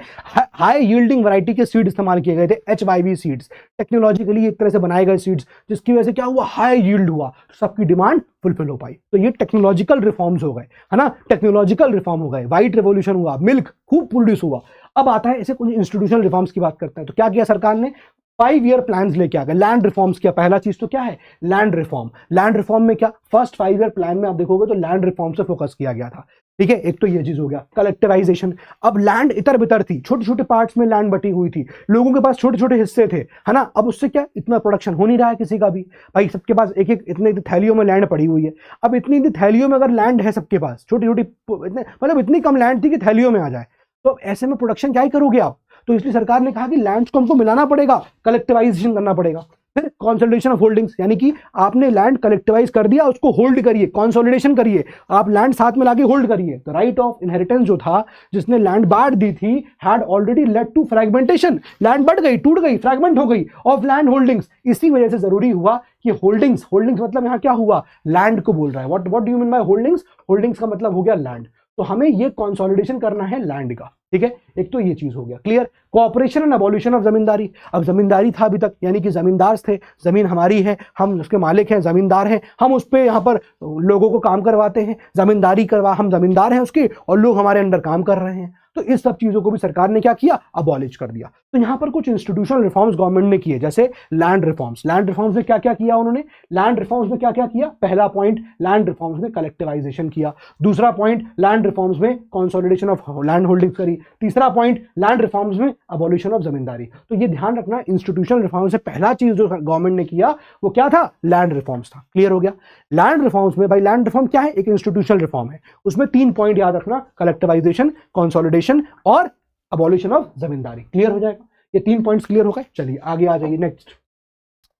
हाई यील्डिंग वैरायटी के सीड इस्तेमाल किए गए थे, HYV सीड्स, टेक्नोलॉजिकली एक तरह से बनाए गए सीड्स, जिसकी वजह से क्या हुआ, हाई यील्ड हुआ, सबकी डिमांड फुलफिल हो पाई। तो ये टेक्नोलॉजिकल रिफॉर्म्स हो गए, है ना, टेक्नोलॉजिकल रिफॉर्म हो गए, व्हाइट रेवोल्यूशन हुआ, मिल्क खूब प्रोड्यूस हुआ। अब आता है ऐसे कुछ इंस्टीट्यूशनल रिफॉर्म्स की बात करते हैं, तो क्या किया सरकार ने, 5 ईयर प्लान लेके आ गए, लैंड रिफॉर्म्स किया। पहला चीज तो क्या है, लैंड रिफॉर्म। लैंड रिफॉर्म में क्या, फर्स्ट 5 ईयर प्लान में आप देखोगे तो लैंड रिफॉर्म से फोकस किया गया था, ठीक है, एक तो ये चीज हो गया। कलेक्टिवाइजेशन, अब लैंड इतर बितर थी, छोटे छोटे पार्ट्स में लैंड बटी हुई थी, लोगों के पास छोटे छोटे हिस्से थे, है ना, अब उससे क्या, इतना प्रोडक्शन हो नहीं रहा है किसी का भी, भाई सबके पास एक एक इतने थैलियों में लैंड पड़ी हुई है। अब इतनी थैलियों में अगर लैंड है सबके पास, छोटी छोटी मतलब इतनी कम लैंड थी कि थैलियों में आ जाए, तो ऐसे में प्रोडक्शन क्या ही करोगे आप। तो इसलिए सरकार ने कहा कि लैंड को हमको मिलाना पड़ेगा, कलेक्टिवाइजेशन करना पड़ेगा। फिर कंसोलिडेशन ऑफ होल्डिंग्स, यानी कि आपने लैंड कलेक्टिवाइज कर दिया, उसको होल्ड करिए, कंसोलिडेशन करिए, आप लैंड साथ में लाके होल्ड करिए। तो राइट ऑफ इनहेरिटेंस जो था, जिसने लैंड बांट दी थी, had already led to fragmentation, land बढ़ गई, टूट गई, फ्रैगमेंट हो गई, ऑफ लैंड होल्डिंग्स। इसी वजह से जरूरी हुआ कि होल्डिंग्स, होल्डिंग्स मतलब यहां क्या हुआ, लैंड को बोल रहा है। What do you mean by holdings, holdings का मतलब हो गया लैंड। तो हमें ये कंसोलिडेशन करना है लैंड का, ठीक है, एक तो ये चीज हो गया clear. Cooperation and abolition of zamindari, अब जमींदारी था अभी तक, यानी कि जमींदार थे, जमीन हमारी है, हम उसके मालिक हैं, जमींदार हैं, हम उस पर यहाँ पर लोगों को काम करवाते हैं, जमींदारी करवा, हम जमींदार हैं उसके और लोग हमारे अंडर काम कर रहे हैं। तो इस सब चीजों को भी सरकार ने क्या किया, अबॉलिश कर दिया। तो यहां पर कुछ इंस्टीट्यूशनल रिफॉर्म्स गवर्नमेंट ने किए, जैसे लैंड रिफॉर्म्स। लैंड रिफॉर्म्स में क्या क्या किया उन्होंने, लैंड रिफॉर्म्स में क्या क्या किया, पहला पॉइंट, लैंड रिफॉर्म्स में कलेक्टिवाइजेशन किया। दूसरा पॉइंट, लैंड रिफॉर्म्स में कंसोलिडेशन ऑफ लैंड होल्डिंग्स करी। तीसरा पॉइंट, लैंड रिफॉर्म्स में अबॉलिशन ऑफ जमींदारी। तो ये ध्यान रखना, इंस्टीट्यूशनल रिफॉर्म से पहला चीज जो गवर्नमेंट ने किया वो क्या था, लैंड रिफॉर्म्स था। क्लियर हो गया। लैंड रिफॉर्म्स में भाई, लैंड रिफॉर्म क्या है, एक इंस्टीट्यूशनल रिफॉर्म है, उसमें 3 पॉइंट याद रखना, कलेक्टिवाइजेशन, कंसोलिडेशन और अबॉलिशन ऑफ जमींदारी। क्लियर हो जाएगा, ये 3 पॉइंट्स क्लियर हो गए। चलिए आगे आ जाइए नेक्स्ट।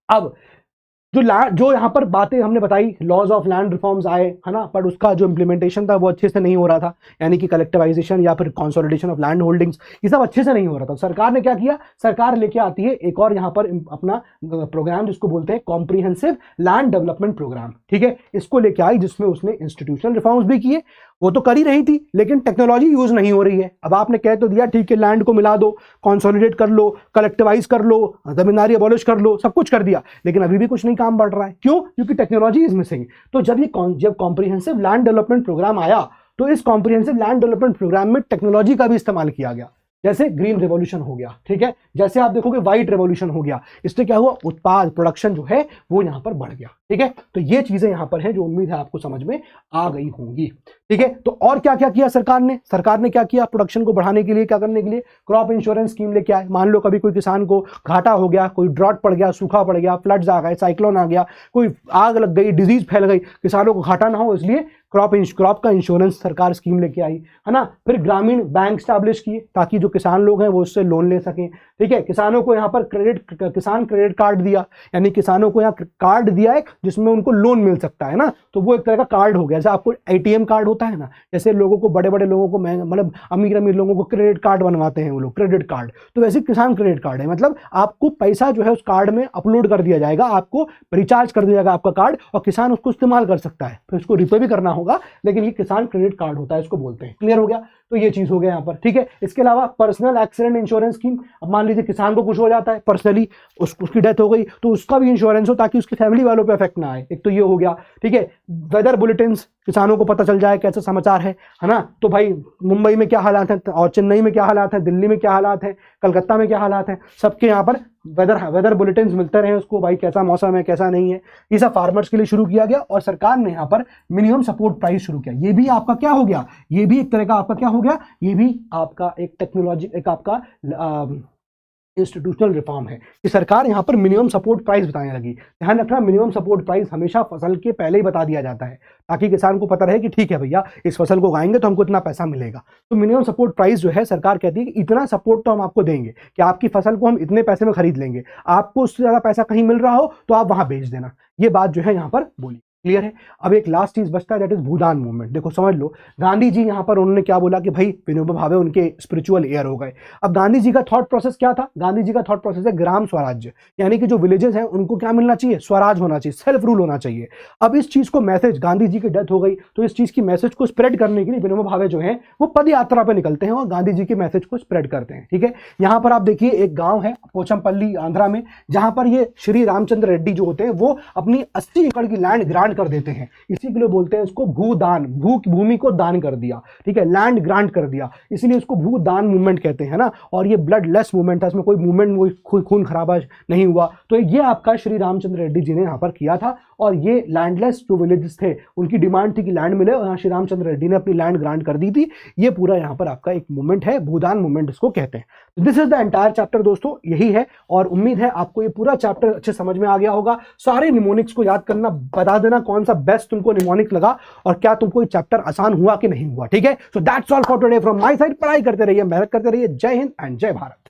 अब जो यहां पर बातें हमने बताई, लॉज ऑफ लैंड रिफॉर्म्स आए, है ना, पर उसका जो इंप्लीमेंटेशन था वो अच्छे से नहीं हो रहा था, यानी कि कलेक्टिवाइजेशन या फिर कंसोलिडेशन ऑफ लैंड होल्डिंग्स, ये सब अच्छे से नहीं हो रहा था। सरकार ने क्या किया, सरकार लेके आती है एक और यहां पर अपना प्रोग्राम, जिसको बोलते हैं कॉम्प्रिहेंसिव लैंड डेवलपमेंट प्रोग्राम, ठीक है, इसको लेके आई, जिसमें उसने इंस्टीट्यूशनल रिफॉर्म्स भी किए, वो तो कर ही रही थी, लेकिन टेक्नोलॉजी यूज नहीं हो रही है। अब आपने कह तो दिया ठीक है, लैंड को मिला दो, कंसोलिडेट कर लो, कलेक्टिवाइज कर लो, जमींदारी अबॉलिश कर लो, सब कुछ कर दिया, लेकिन अभी भी कुछ नहीं काम बढ़ रहा है। क्यों, क्योंकि टेक्नोलॉजी इज मिसिंग। तो जब कॉम्प्रिहेंसिव लैंड डेवलपमेंट प्रोग्राम आया, तो इस कॉम्प्रिहेंसिव लैंड डेवलपमेंट प्रोग्राम में टेक्नोलॉजी का भी इस्तेमाल किया गया, जैसे ग्रीन रेवोल्यूशन हो गया, ठीक है, जैसे आप देखोगे व्हाइट रेवोल्यूशन हो गया। इससे क्या हुआ, उत्पाद, प्रोडक्शन जो है वो यहां पर बढ़ गया, ठीक है। तो ये चीजें यहां पर है जो उम्मीद है आपको समझ में आ गई होंगी, ठीक है। तो और क्या क्या किया सरकार ने, सरकार ने क्या किया, प्रोडक्शन को बढ़ाने के लिए, क्या करने के लिए, क्रॉप इंश्योरेंस स्कीम लेके आए। मान लो कभी कोई किसान को घाटा हो गया, कोई ड्रॉट पड़ गया, सूखा पड़ गया, फ्लड्स आ गए, साइक्लोन आ गया, कोई आग लग गई, डिजीज फैल गई, किसानों को घाटा ना हो, इसलिए क्रॉप का इंश्योरेंस सरकार स्कीम लेके आई, है ना। फिर ग्रामीण बैंक स्टैब्लिश किए, ताकि जो किसान लोग हैं वो उससे लोन ले सकें, ठीक है। किसानों को यहाँ पर किसान क्रेडिट कार्ड दिया, यानी किसानों को यहाँ कार्ड दिया है जिसमें उनको लोन मिल सकता है ना, तो वो एक तरह का कार्ड हो गया। जैसे आपको ATM कार्ड होता है ना, जैसे लोगों को, बड़े बड़े लोगों को, मतलब अमीर अमीर लोगों को क्रेडिट कार्ड बनवाते हैं वो लोग, क्रेडिट कार्ड, तो वैसे किसान क्रेडिट कार्ड है। मतलब आपको पैसा जो है उस कार्ड में अपलोड कर दिया जाएगा, आपको रिचार्ज कर दिया जाएगा आपका कार्ड, और किसान उसको इस्तेमाल कर सकता है, फिर उसको रिपे भी करना होगा, लेकिन ये किसान क्रेडिट कार्ड होता है, इसको बोलते हैं। क्लियर हो गया। तो ये चीज हो गया यहाँ पर, ठीक है। इसके अलावा पर्सनल एक्सीडेंट इंश्योरेंस स्कीम, अब मान लीजिए किसान को कुछ हो जाता है पर्सनली, उसकी डेथ हो गई, तो उसका भी इंश्योरेंस हो, ताकि उसकी फैमिली वालों पे इफेक्ट ना आए। एक तो ये हो गया, ठीक है। वेदर बुलेटिन्स, किसानों को पता चल जाए कैसे समाचार है ना, तो भाई मुंबई में क्या हालात है, और चेन्नई में क्या हालात है, दिल्ली में क्या हालात है, कलकत्ता में क्या हालात है, सबके यहाँ पर वेदर बुलेटिन्स मिलते रहे उसको, भाई कैसा मौसम है, कैसा नहीं है। ये सब फार्मर्स के लिए शुरू किया गया, और सरकार ने यहाँ पर मिनिमम सपोर्ट प्राइस शुरू किया। ये भी आपका क्या हो गया, ये भी एक तरह का आपका क्या हो गया, ये भी आपका एक टेक्नोलॉजी, एक आपका इंस्टीट्यूशनल रिफॉर्म है कि सरकार यहां पर मिनिमम सपोर्ट प्राइस बताने लगी। ध्यान रखना, मिनिमम सपोर्ट प्राइस हमेशा फसल के पहले ही बता दिया जाता है, ताकि किसान को पता रहे कि ठीक है भैया, इस फसल को उगाएंगे तो हमको इतना पैसा मिलेगा। तो मिनिमम सपोर्ट प्राइस जो है, सरकार कहती है कि इतना सपोर्ट तो हम आपको देंगे, कि आपकी फसल को हम इतने पैसे में खरीद लेंगे, आपको उससे ज्यादा पैसा कहीं मिल रहा हो तो आप वहां बेच देना। ये बात जो है यहां पर बोली। क्लियर है। अब एक लास्ट चीज बचता है, दैट इज भूदान मूवमेंट। देखो समझ लो, गांधी जी यहां पर उन्होंने क्या बोला कि भाई विनोबा भावे उनके स्पिरिचुअल एयर हो गए। अब गांधी जी का थॉट प्रोसेस क्या था? गांधी जी का थॉट प्रोसेस है ग्राम स्वराज्य, यानी कि जो विलेजेस हैं उनको क्या मिलना चाहिए? स्वराज होना चाहिए, सेल्फ रूल होना चाहिए। अब इस चीज को मैसेज, गांधी जी की डेथ हो गई तो इस चीज की मैसेज को स्प्रेड करने के लिए विनोबा भावे जो है वो पद यात्रा पे निकलते हैं और गांधी जी के मैसेज को स्प्रेड करते हैं। ठीक है, यहां पर आप देखिए एक गांव है पोचमपल्ली आंध्रा में, जहां पर ये श्री रामचंद्र रेड्डी जो होते हैं वो अपनी 80 एकड़ की लैंड ग्रांट कर देते हैं। इसी के लिए बोलते हैं इसको भूदान, भूमि को दान कर दिया। ठीक है, लैंड ग्रांट कर दिया, इसीलिए इसको भूदान मूवमेंट कहते हैं ना। और ये ब्लड लेस मूवमेंट था, इसमें कोई मूवमेंट, कोई खून खराबा नहीं हुआ। तो ये आपका श्री रामचंद्र रेड्डी जी ने यहाँ पर किया था। और ये लैंडलेस जो विलेजेस थे उनकी डिमांड थी कि लैंड मिले, और यहाँ श्री रामचंद्र रेड्डी ने अपनी लैंड ग्रांट कर दी थी। ये पूरा यहाँ पर आपका एक मूवमेंट है, भूदान मूवमेंट इसको कहते हैं। This is the entire chapter दोस्तों, यही है। और उम्मीद है आपको ये पूरा चैप्टर अच्छे समझ में आ गया होगा। सारे निमोनिक्स को याद करना, बता देना कौन सा बेस्ट तुमको निमोनिक लगा और क्या तुमको ये चैप्टर आसान हुआ कि नहीं हुआ। ठीक है, so that's all for today from my side. पढ़ाई करते रहिए, मेहनत करते रहिए। जय हिंद एंड जय भारत।